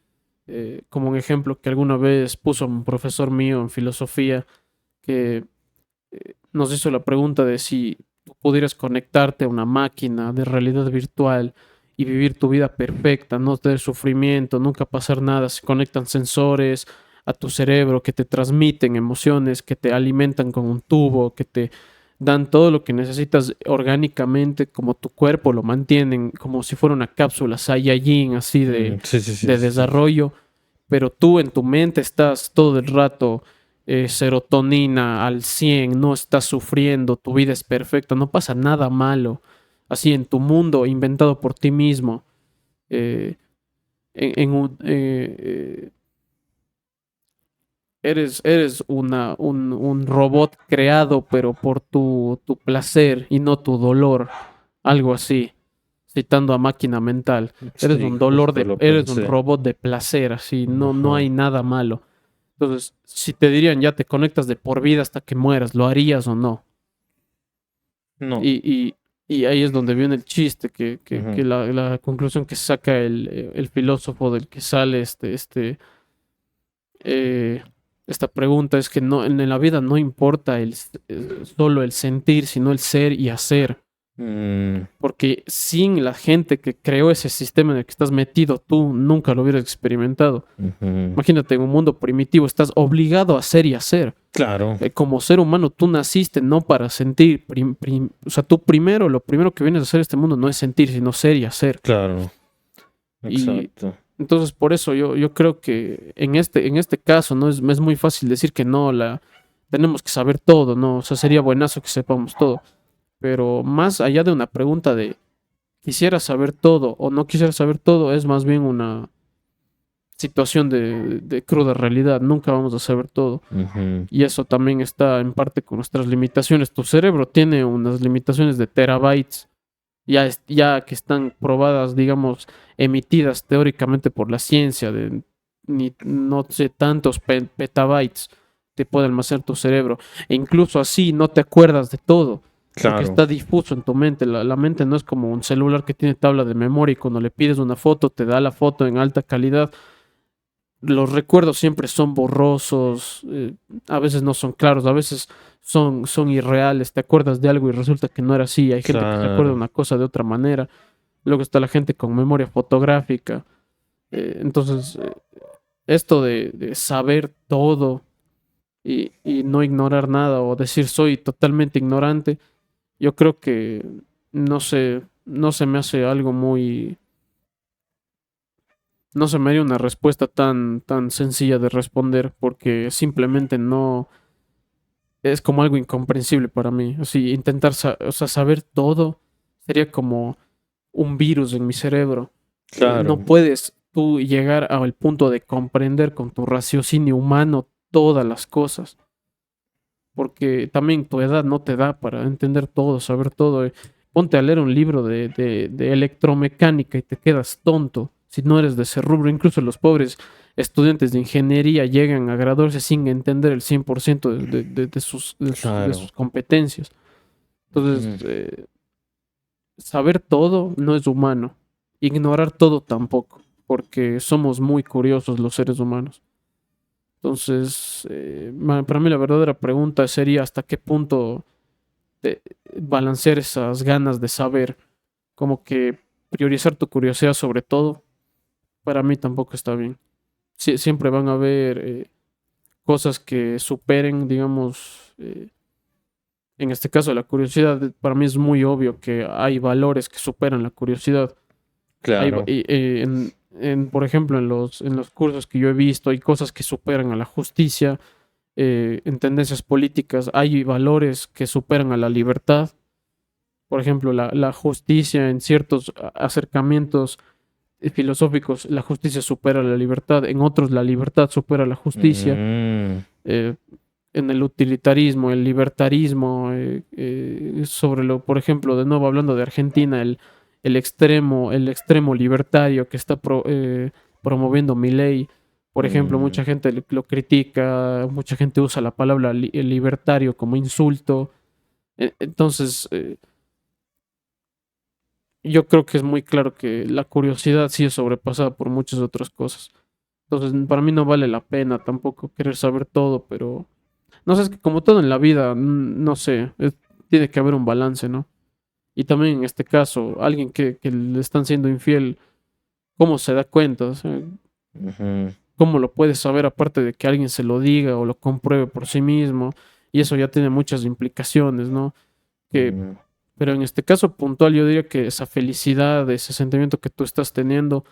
Como un ejemplo que alguna vez puso un profesor mío en filosofía, que nos hizo la pregunta de si tú pudieras conectarte a una máquina de realidad virtual y vivir tu vida perfecta, no tener sufrimiento, nunca pasar nada, se conectan sensores a tu cerebro que te transmiten emociones, que te alimentan con un tubo, que te dan todo lo que necesitas orgánicamente, como tu cuerpo lo mantienen, como si fuera una cápsula Saiyajin así Sí, sí, sí, de sí, sí. desarrollo, pero tú en tu mente estás todo el rato serotonina al 100, no estás sufriendo, tu vida es perfecta, no pasa nada malo, así en tu mundo inventado por ti mismo, eh, eres un robot creado, pero por tu placer y no tu dolor, algo así. citando a Máquina Mental. Eres Sí, un dolor justo lo eres un pensé. robot de placer, así, no Ajá. hay nada malo. Entonces, si te dirían ya te conectas de por vida hasta que mueras, ¿lo harías o no? No. Y, y, y ahí es donde viene el chiste, que Ujú. la conclusión que saca el filósofo del que sale eh, esta pregunta es que no, en la vida no importa solo el sentir, sino el ser y hacer. Mm, Porque sin la gente que creó ese sistema en el que estás metido, tú nunca lo hubieras experimentado. ujú. Imagínate, en un mundo primitivo estás obligado a hacer y hacer. Claro, Como ser humano, tú naciste no para sentir. O sea, tú primero, lo primero que vienes a hacer en este mundo no es sentir, sino ser y hacer. claro, Y exacto. entonces, por eso yo creo que en este caso, ¿no? Es muy fácil decir que no, tenemos que saber todo, ¿no? O sea, sería buenazo que sepamos todo. Pero más allá de una pregunta de quisiera saber todo o no quisiera saber todo, es más bien una situación de cruda realidad. Nunca vamos a saber todo. Ujú. Y eso también está en parte con nuestras limitaciones. Tu cerebro tiene unas limitaciones de terabytes, ya que están probadas, digamos, emitidas teóricamente por la ciencia, de no sé, tantos petabytes te puede almacenar tu cerebro. E incluso así no te acuerdas de todo, porque Claro, está difuso en tu mente. La mente no es como un celular que tiene tabla de memoria y cuando le pides una foto te da la foto en alta calidad. Los recuerdos siempre son borrosos, a veces no son claros, a veces son irreales. Te acuerdas de algo y resulta que no era así. Hay gente que se acuerda de claro. una cosa de otra manera. Luego está la gente con memoria fotográfica. Entonces, esto de saber todo y no ignorar nada o decir soy totalmente ignorante, yo creo que no se me hace algo muy, no se me haría una respuesta tan sencilla de responder porque simplemente no es como algo incomprensible para mí. Así, intentar o sea, saber todo sería como un virus en mi cerebro. No Claro, puedes tú llegar al punto de comprender con tu raciocinio humano todas las cosas, porque también tu edad no te da para entender todo, saber todo. Ponte a leer un libro de electromecánica y te quedas tonto si no eres de ese rubro. Incluso los pobres estudiantes de ingeniería llegan a graduarse sin entender el 100% de claro. sus competencias. Entonces, Mm, saber todo no es humano, ignorar todo tampoco, porque somos muy curiosos los seres humanos. Entonces, para mí la verdadera pregunta sería hasta qué punto de balancear esas ganas de saber, como que priorizar tu curiosidad sobre todo, para mí tampoco está bien. Siempre van a haber cosas que superen, digamos, en este caso la curiosidad. Para mí es muy obvio que hay valores que superan la curiosidad. claro. Por ejemplo, en los cursos que yo he visto, hay cosas que superan a la justicia. En tendencias políticas hay valores que superan a la libertad. Por ejemplo, la justicia en ciertos acercamientos filosóficos, la justicia supera la libertad, en otros la libertad supera la justicia. Mm, Eh, en el utilitarismo, el libertarismo, por ejemplo, de nuevo hablando de Argentina, el extremo libertario que está promoviendo Milei. Por ejemplo, mm, mucha gente lo critica, mucha gente usa la palabra libertario como insulto. Entonces, yo creo que es muy claro que la curiosidad sí es sobrepasada por muchas otras cosas. Entonces, para mí no vale la pena tampoco querer saber todo, pero no sé, es que como todo en la vida, no sé, tiene que haber un balance, ¿no? Y también en este caso, alguien que le están siendo infiel, ¿cómo se da cuenta? O sea, ujú, ¿cómo lo puede saber aparte de que alguien se lo diga o lo compruebe por sí mismo? Y eso ya tiene muchas implicaciones, ¿no? Que, mm, pero en este caso puntual, yo diría que esa felicidad, ese sentimiento que tú estás teniendo,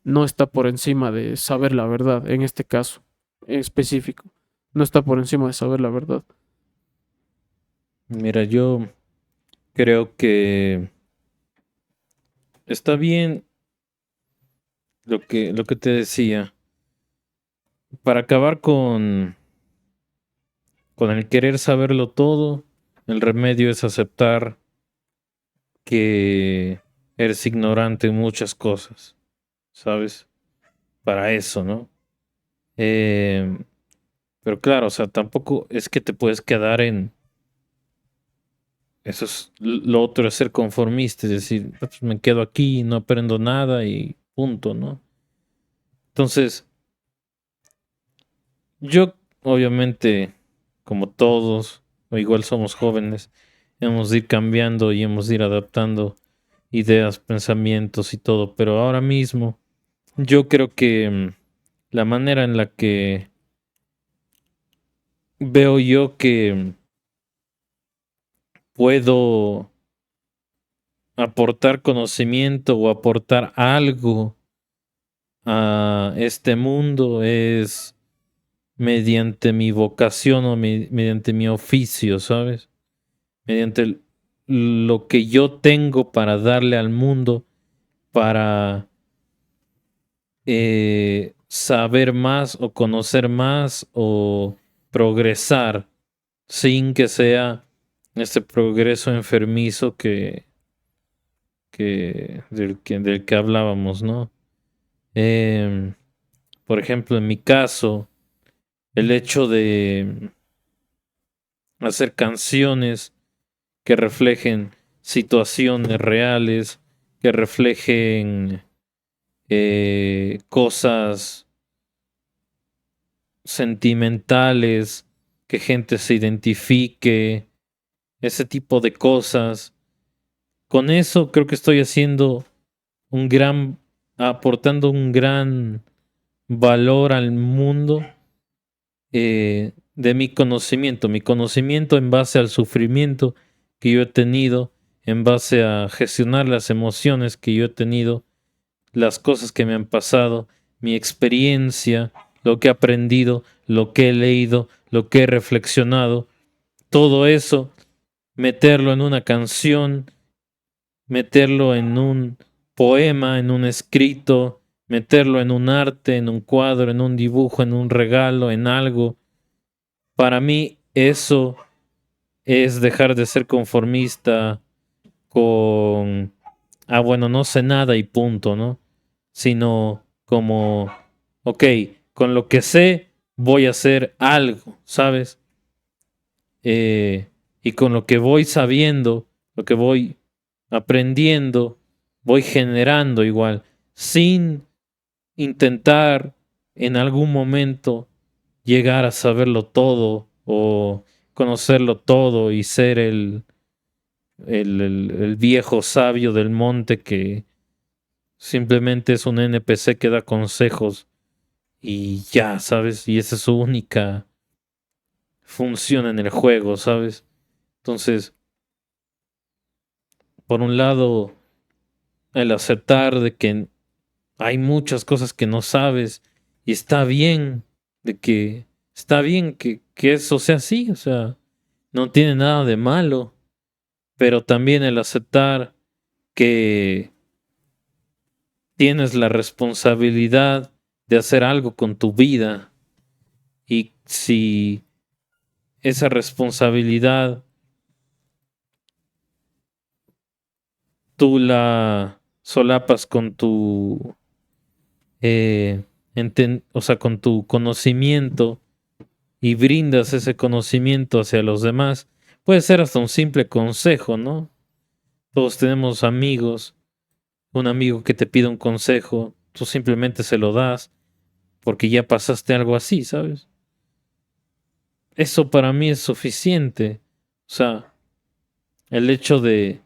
no está por encima de saber la verdad, en este caso en específico. No está por encima de saber la verdad. Mira, yo creo que está bien lo que te decía. Para acabar con el querer saberlo todo, el remedio es aceptar que eres ignorante en muchas cosas, ¿sabes? Para eso, ¿no? Pero claro, o sea, tampoco es que te puedes quedar en... Eso es lo otro, es ser conformista, es decir, pues me quedo aquí, no aprendo nada y punto, ¿no? Entonces, yo obviamente, como todos, o igual somos jóvenes, hemos de ir cambiando y hemos de ir adaptando ideas, pensamientos y todo, pero ahora mismo yo creo que la manera en la que veo yo que puedo aportar conocimiento o aportar algo a este mundo es mediante mi vocación o mediante mi oficio, ¿sabes? Mediante lo que yo tengo para darle al mundo, para saber más o conocer más o progresar sin que sea este progreso enfermizo del que hablábamos, ¿no? Por ejemplo, en mi caso, el hecho de hacer canciones que reflejen situaciones reales, que reflejen cosas sentimentales, que gente se identifique, ese tipo de cosas. Con eso creo que estoy haciendo aportando un gran valor al mundo de mi conocimiento en base al sufrimiento que yo he tenido, en base a gestionar las emociones que yo he tenido, las cosas que me han pasado, mi experiencia, lo que he aprendido, lo que he leído, lo que he reflexionado, todo eso, meterlo en una canción, meterlo en un poema, en un escrito, meterlo en un arte, en un cuadro, en un dibujo, en un regalo, en algo. Para mí eso es dejar de ser conformista con, bueno, no sé nada y punto, ¿no? Sino como, ok, con lo que sé voy a hacer algo, ¿sabes? Y con lo que voy sabiendo, lo que voy aprendiendo, voy generando igual, sin intentar en algún momento llegar a saberlo todo o conocerlo todo y ser el viejo sabio del monte que simplemente es un NPC que da consejos y ya, ¿sabes? Y esa es su única función en el juego, ¿sabes? Entonces, por un lado, el aceptar de que hay muchas cosas que no sabes y está bien, de que está bien que eso sea así, o sea, no tiene nada de malo, pero también el aceptar que tienes la responsabilidad de hacer algo con tu vida y si esa responsabilidad tú la solapas con tu, o sea, con tu conocimiento y brindas ese conocimiento hacia los demás, puede ser hasta un simple consejo, ¿no? Todos tenemos amigos, un amigo que te pide un consejo, tú simplemente se lo das porque ya pasaste algo así, ¿sabes? Eso para mí es suficiente. O sea, el hecho de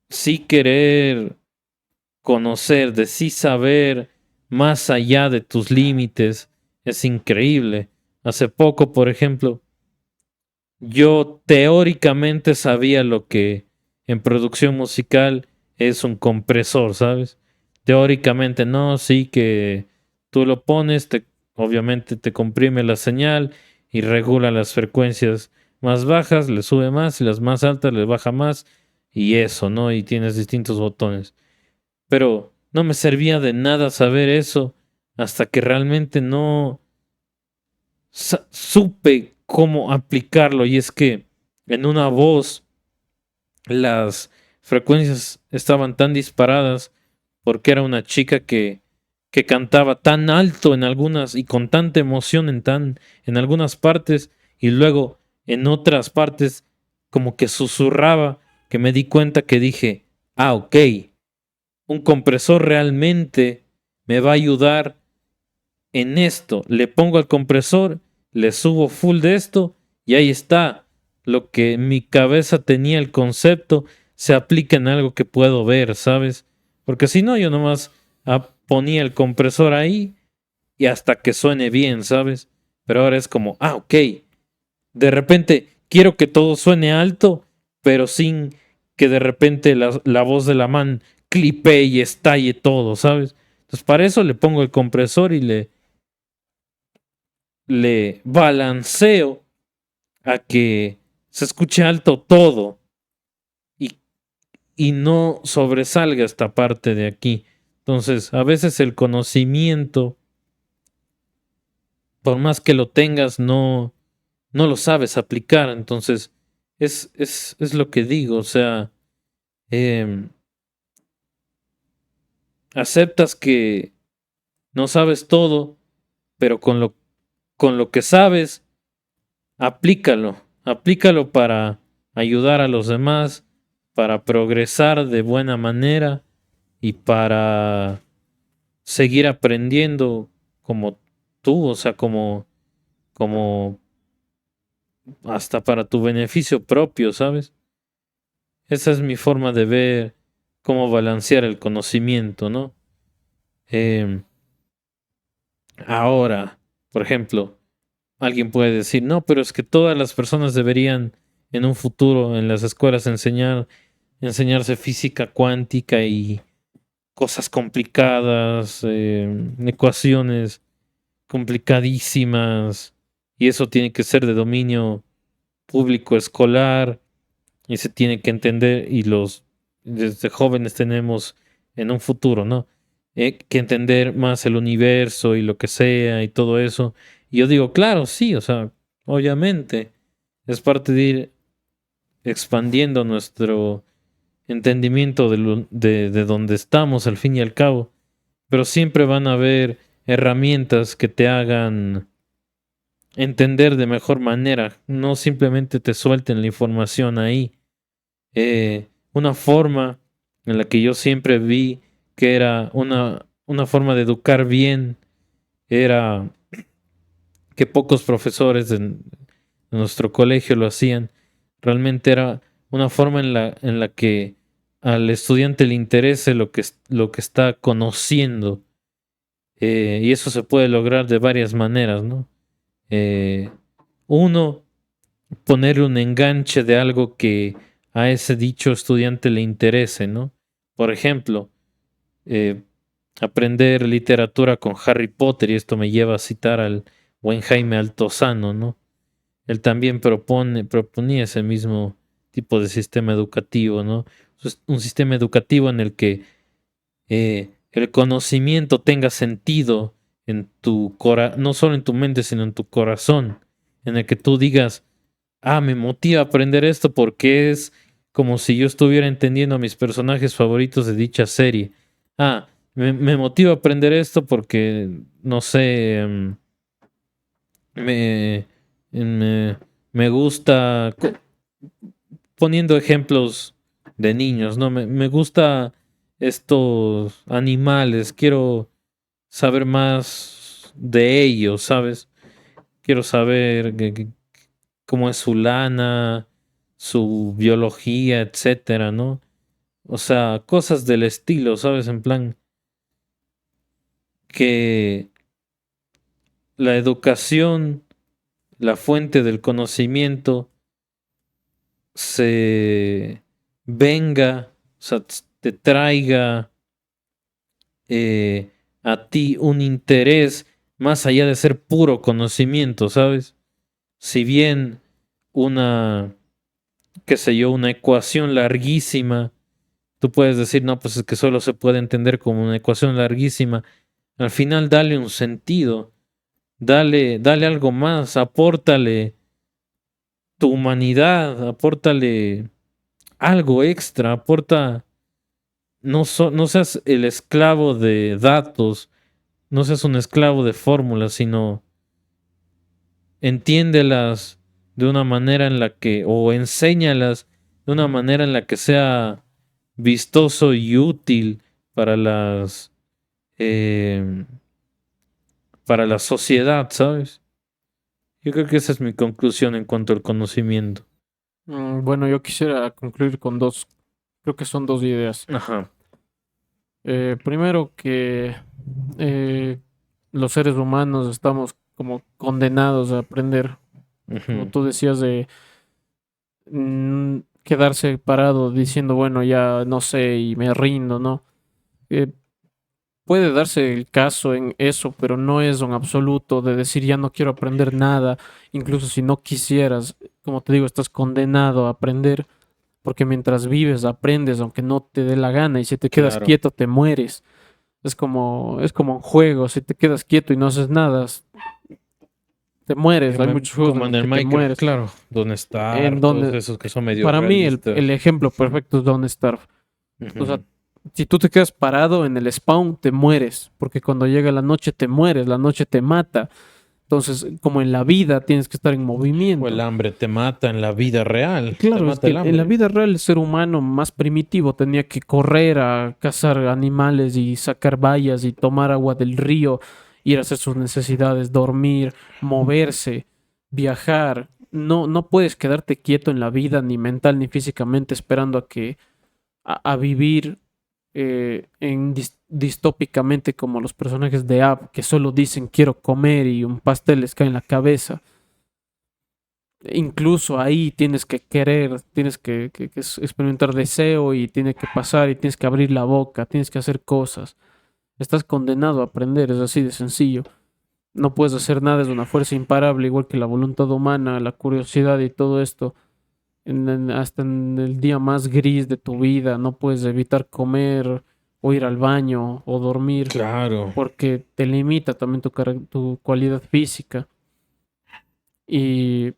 sí querer conocer, de sí saber más allá de tus límites, es increíble. Hace poco, por ejemplo, yo teóricamente sabía lo que en producción musical es un compresor, ¿sabes? Teóricamente no, sí que tú lo pones, obviamente te comprime la señal y regula las frecuencias más bajas, le sube más y las más altas le baja más y eso, ¿no? Y tienes distintos botones. Pero no me servía de nada saber eso hasta que realmente no supe cómo aplicarlo y es que en una voz las frecuencias estaban tan disparadas porque era una chica que cantaba tan alto en algunas y con tanta emoción en algunas partes y luego en otras partes como que susurraba, que me di cuenta que dije, ah, ok, un compresor realmente me va a ayudar en esto. Le pongo al compresor, le subo full de esto y ahí está. Lo que en mi cabeza tenía el concepto se aplica en algo que puedo ver, ¿sabes? Porque si no, yo nomás ponía el compresor ahí y hasta que suene bien, ¿sabes? Pero ahora es como, ah, ok. De repente quiero que todo suene alto, pero sin que de repente la voz de la man clipe y estalle todo, ¿sabes? Entonces para eso le pongo el compresor y le balanceo a que se escuche alto todo y, y no sobresalga esta parte de aquí. Entonces, a veces el conocimiento, por más que lo tengas, no lo sabes aplicar. Entonces, es lo que digo. O sea, em, aceptas que no sabes todo, pero con lo que sabes, aplícalo. Aplícalo para ayudar a los demás, para progresar de buena manera y para seguir aprendiendo como tú, o sea, como hasta para tu beneficio propio, ¿sabes? Esa es mi forma de ver cómo balancear el conocimiento, ¿no? Em, Ahora, por ejemplo, alguien puede decir, no, pero es que todas las personas deberían en un futuro en las escuelas enseñarse física cuántica y cosas complicadas, ecuaciones complicadísimas, y eso tiene que ser de dominio público escolar, y se tiene que entender, y desde jóvenes tenemos en un futuro, ¿no? Que entender más el universo y lo que sea y todo eso. Y yo digo, claro, sí, o sea, obviamente es parte de ir expandiendo nuestro entendimiento de donde estamos al fin y al cabo, pero siempre van a haber herramientas que te hagan entender de mejor manera, no simplemente te suelten la información ahí. Una forma en la que yo siempre vi que era una forma de educar bien era que pocos profesores de nuestro colegio lo hacían. Realmente era una forma en la que al estudiante le interese lo que está conociendo. Y eso se puede lograr de varias maneras, ¿no? Eh, Uno, ponerle un enganche de algo que a ese dicho estudiante le interese, ¿no? Por ejemplo, eh, aprender literatura con Harry Potter, y esto me lleva a citar al buen Jaime Altozano, ¿no? Él también proponía ese mismo tipo de sistema educativo, ¿no? Un sistema educativo en el que el conocimiento tenga sentido en tu no solo en tu mente, sino en tu corazón, en el que tú digas, ah, me motiva a aprender esto porque es como si yo estuviera entendiendo a mis personajes favoritos de dicha serie. Ah, me motiva a aprender esto porque, no sé, me, me, me gusta, poniendo ejemplos de niños, ¿no? Me gusta estos animales, quiero saber más de ellos, ¿sabes? Quiero saber cómo es su lana, su biología, etcétera, ¿no? O sea, cosas del estilo, ¿sabes? En plan, que la educación, la fuente del conocimiento, se venga, o sea, te traiga a ti un interés más allá de ser puro conocimiento, ¿sabes? Si bien una, qué sé yo, una ecuación larguísima, tú puedes decir, no, pues es que solo se puede entender como una ecuación larguísima. Al final, dale un sentido, dale algo más, apórtale tu humanidad, apórtale algo extra, aporta, no seas el esclavo de datos, no seas un esclavo de fórmulas, sino entiéndelas de una manera en la que, o enséñalas de una manera en la que sea vistoso y útil para eh, para la sociedad, ¿sabes? Yo creo que esa es mi conclusión en cuanto al conocimiento. Bueno, yo quisiera concluir con dos, creo que son dos ideas. Ajá. Primero que eh, los seres humanos estamos como condenados a aprender, como Ujú. tú decías, de quedarse parado diciendo, bueno, ya no sé y me rindo, ¿no? Eh, Puede darse el caso en eso, pero no es un absoluto de decir ya no quiero aprender nada, incluso si no quisieras, como te digo, estás condenado a aprender, porque mientras vives aprendes aunque no te dé la gana y si te quedas Claro. quieto te mueres. Es como un juego, si te quedas quieto y no haces nada, te mueres. Hay muchos juegos en Como en los el que te Minecraft, mueres. claro. Donde En estar, todos donde, esos que son medio para mí, el realistas. ejemplo perfecto es Don't Starve. O sea, Ujú. si tú te quedas parado en el spawn, te mueres, porque cuando llega la noche te mueres, la noche te mata. Entonces, como en la vida, tienes que estar en O el movimiento. hambre te mata en la vida real. Te Claro, es mata el que en la hambre. vida real el ser humano más primitivo tenía que correr a cazar animales y sacar bayas y tomar agua del río, ir a hacer sus necesidades, dormir, moverse, viajar. No, no puedes quedarte quieto en la vida, ni mental ni físicamente, esperando a vivir distópicamente como los personajes de App, que solo dicen quiero comer y un pastel les cae en la cabeza. Incluso ahí tienes que querer, tienes que experimentar deseo y tiene que pasar y tienes que abrir la boca, tienes que hacer cosas. Estás condenado a aprender, es así de sencillo. No puedes hacer nada, es una fuerza imparable, igual que la voluntad humana, la curiosidad y todo esto. Hasta en el día más gris de tu vida, no puedes evitar comer o ir al baño o dormir Claro. porque te limita también tu cualidad física. Y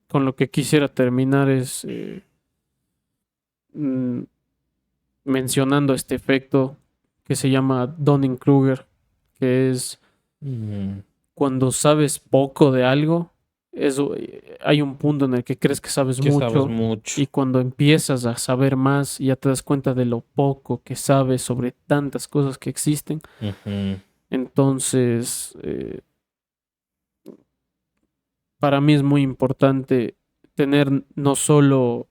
con lo que quisiera terminar es mm, mencionando este efecto que se llama Dunning-Kruger, que es Mm, cuando sabes poco de algo, hay un punto en el que crees que sabes que sabes mucho mucho. y cuando empiezas a saber más ya te das cuenta de lo poco que sabes sobre tantas cosas que existen. Ujú. Entonces, para mí es muy importante tener no solo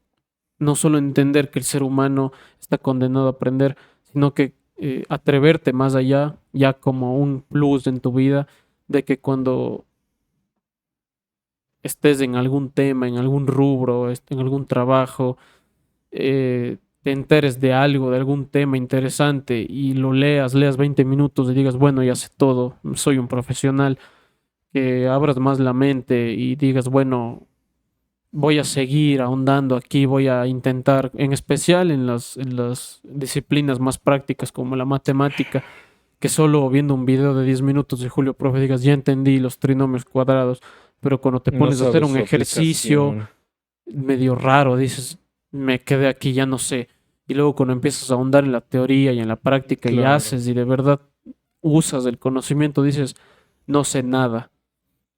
entender que el ser humano está condenado a aprender, sino que atreverte más allá, ya como un plus en tu vida, de que cuando estés en algún tema, en algún rubro, en algún trabajo, te enteres de algo, de algún tema interesante y lo leas 20 minutos y digas, bueno, ya sé todo, soy un profesional, que abras más la mente y digas, bueno, voy a seguir ahondando aquí, voy a intentar, en especial en las disciplinas más prácticas como la matemática, que solo viendo un video de 10 minutos de Julio Profe digas, ya entendí los trinomios cuadrados, pero cuando te No pones a hacer sabes un su ejercicio aplicación. medio raro, dices, me quedé aquí, ya no sé. Y luego cuando empiezas a ahondar en la teoría y en la práctica y Claro. haces y de verdad usas el conocimiento, dices, no sé nada.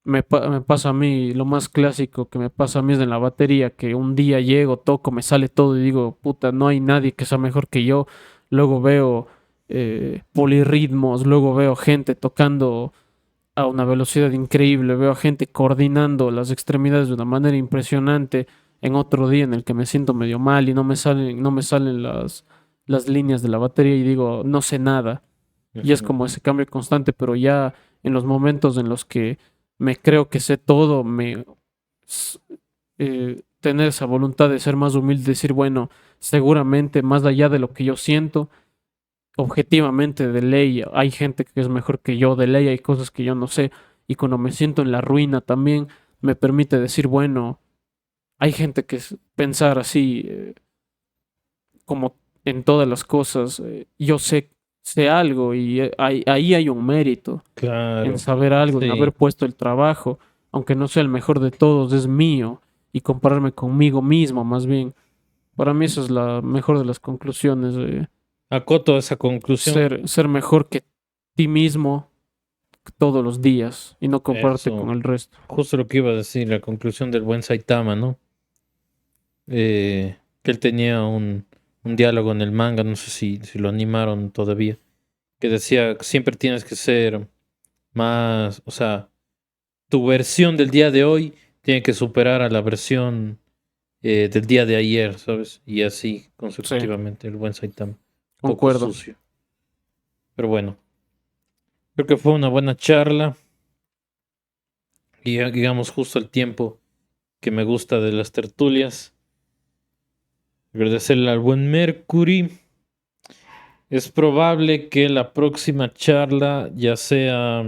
Me pasa a mí, lo más clásico que me pasa a mí es en la batería, que un día llego, toco, me sale todo y digo, puta, no hay nadie que sea mejor que yo. Luego veo polirritmos, luego veo gente tocando a una velocidad increíble, veo a gente coordinando las extremidades de una manera impresionante en otro día en el que me siento medio mal y no me salen las líneas de la batería y digo, no sé nada. Y es Ujú. como ese cambio constante, pero ya en los momentos en los que me creo que sé todo, s- tener esa voluntad de ser más humilde, decir, bueno, seguramente más allá de lo que yo siento, objetivamente de ley hay gente que es mejor que yo, de ley hay cosas que yo no sé, y cuando me siento en la ruina también me permite decir, bueno, hay gente que pensar así, como en todas las cosas, yo sé algo y ahí hay un mérito en Claro. saber algo, en haber Sí. puesto el trabajo, aunque no sea el mejor de todos, es mío. y compararme conmigo mismo, más bien. Para mí esa es la mejor de las conclusiones, Acoto esa conclusión. ser mejor que ti mismo todos los días y no compararte con Eso, el resto. justo lo que iba a decir, la conclusión del buen Saitama, ¿no? Que él tenía un diálogo en el manga, no sé si lo animaron todavía, que decía, siempre tienes que ser más, o sea, tu versión del día de hoy tiene que superar a la versión del día de ayer, ¿sabes? Y así Sí, consecutivamente, el buen Saitama. Un poco concuerdo. sucio. Pero bueno, creo que fue una buena charla y ya llegamos justo al tiempo que me gusta de las tertulias. Agradecerle al buen Mercury. Es probable que la próxima charla ya sea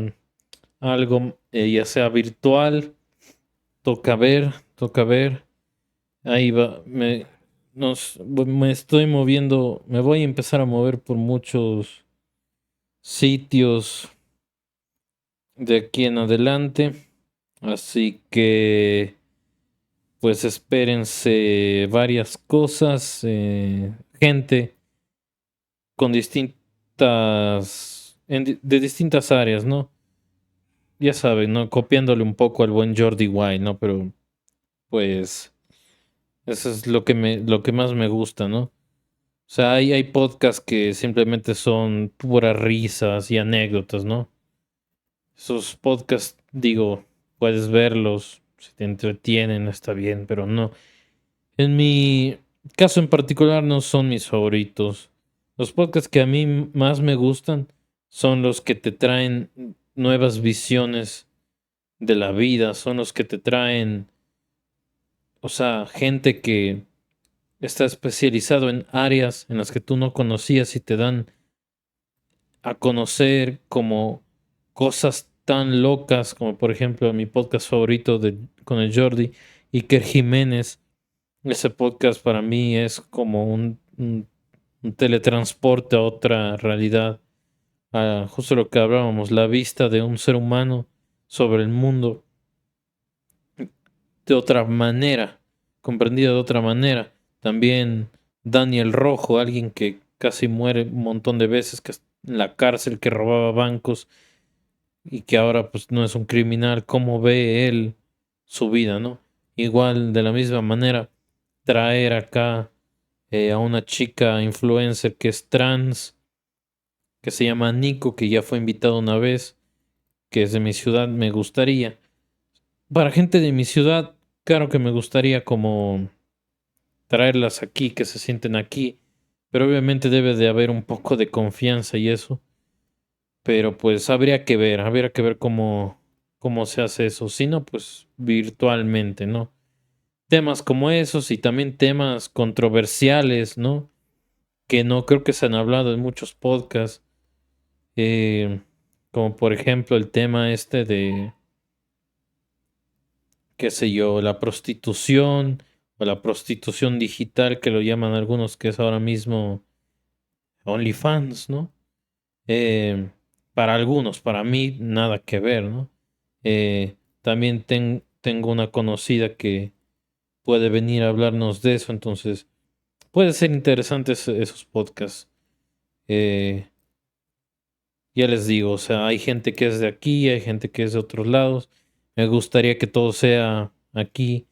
algo, ya sea virtual. Toca ver, toca ver. Ahí va. Me estoy moviendo, me voy a empezar a mover por muchos sitios de aquí en adelante. Así que, pues espérense varias cosas. Gente con distintas, de distintas áreas, ¿no? Ya saben, ¿no? Copiándole un poco al buen Jordi White, ¿no? Pero, pues, eso es lo que más me gusta, ¿no? O sea, hay podcasts que simplemente son puras risas y anécdotas, ¿no? Esos podcasts, digo, puedes verlos, si te entretienen, está bien, pero no. En mi caso en particular no son mis favoritos. Los podcasts que a mí más me gustan son los que te traen nuevas visiones de la vida, son los que te traen, o sea, gente que está especializado en áreas en las que tú no conocías y te dan a conocer como cosas tan locas como por ejemplo mi podcast favorito con el Jordi, Iker Jiménez. Ese podcast para mí es como un teletransporte a otra realidad, a justo lo que hablábamos, la vista de un ser humano sobre el mundo de otra manera, comprendida de otra manera. También Daniel Rojo, alguien que casi muere un montón de veces, que en la cárcel, que robaba bancos y que ahora pues no es un criminal, cómo ve él su vida, ¿no? Igual de la misma manera, traer acá a una chica influencer que es trans, que se llama Nico, que ya fue invitado una vez, que es de mi ciudad, me gustaría. Para gente de mi ciudad, claro que me gustaría como traerlas aquí, que se sienten aquí, pero obviamente debe de haber un poco de confianza y eso. Pero pues habría que ver cómo se hace eso. Si no, pues virtualmente, ¿no? Temas como esos y también temas controversiales, ¿no? Que no creo que se han hablado en muchos podcasts. eh, Como por ejemplo el tema este de, qué sé yo, la prostitución o la prostitución digital que lo llaman algunos, que es ahora mismo OnlyFans, ¿no? Eh, para algunos, para mí, nada que ver, ¿no? También tengo una conocida que puede venir a hablarnos de eso, entonces puede ser interesantes esos podcasts. Eh, ya les digo, o sea, hay gente que es de aquí, hay gente que es de otros lados. Me gustaría que todo sea aquí,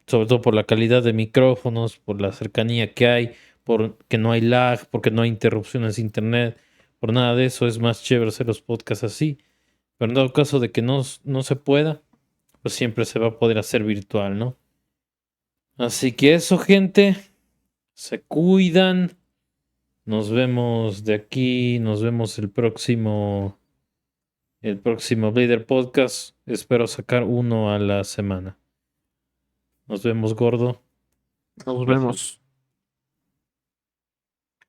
sobre todo por la calidad de micrófonos, por la cercanía que hay, por que no hay lag, porque no hay interrupciones de internet, por nada de eso. Es más chévere hacer los podcasts así. Pero en dado caso de que no se pueda, pues siempre se va a poder hacer virtual, ¿no? Así que eso, gente, se cuidan. Nos vemos de aquí, nos vemos el próximo Blader Podcast. Espero sacar uno a la semana. Nos vemos, gordo. Nos Gracias. vemos.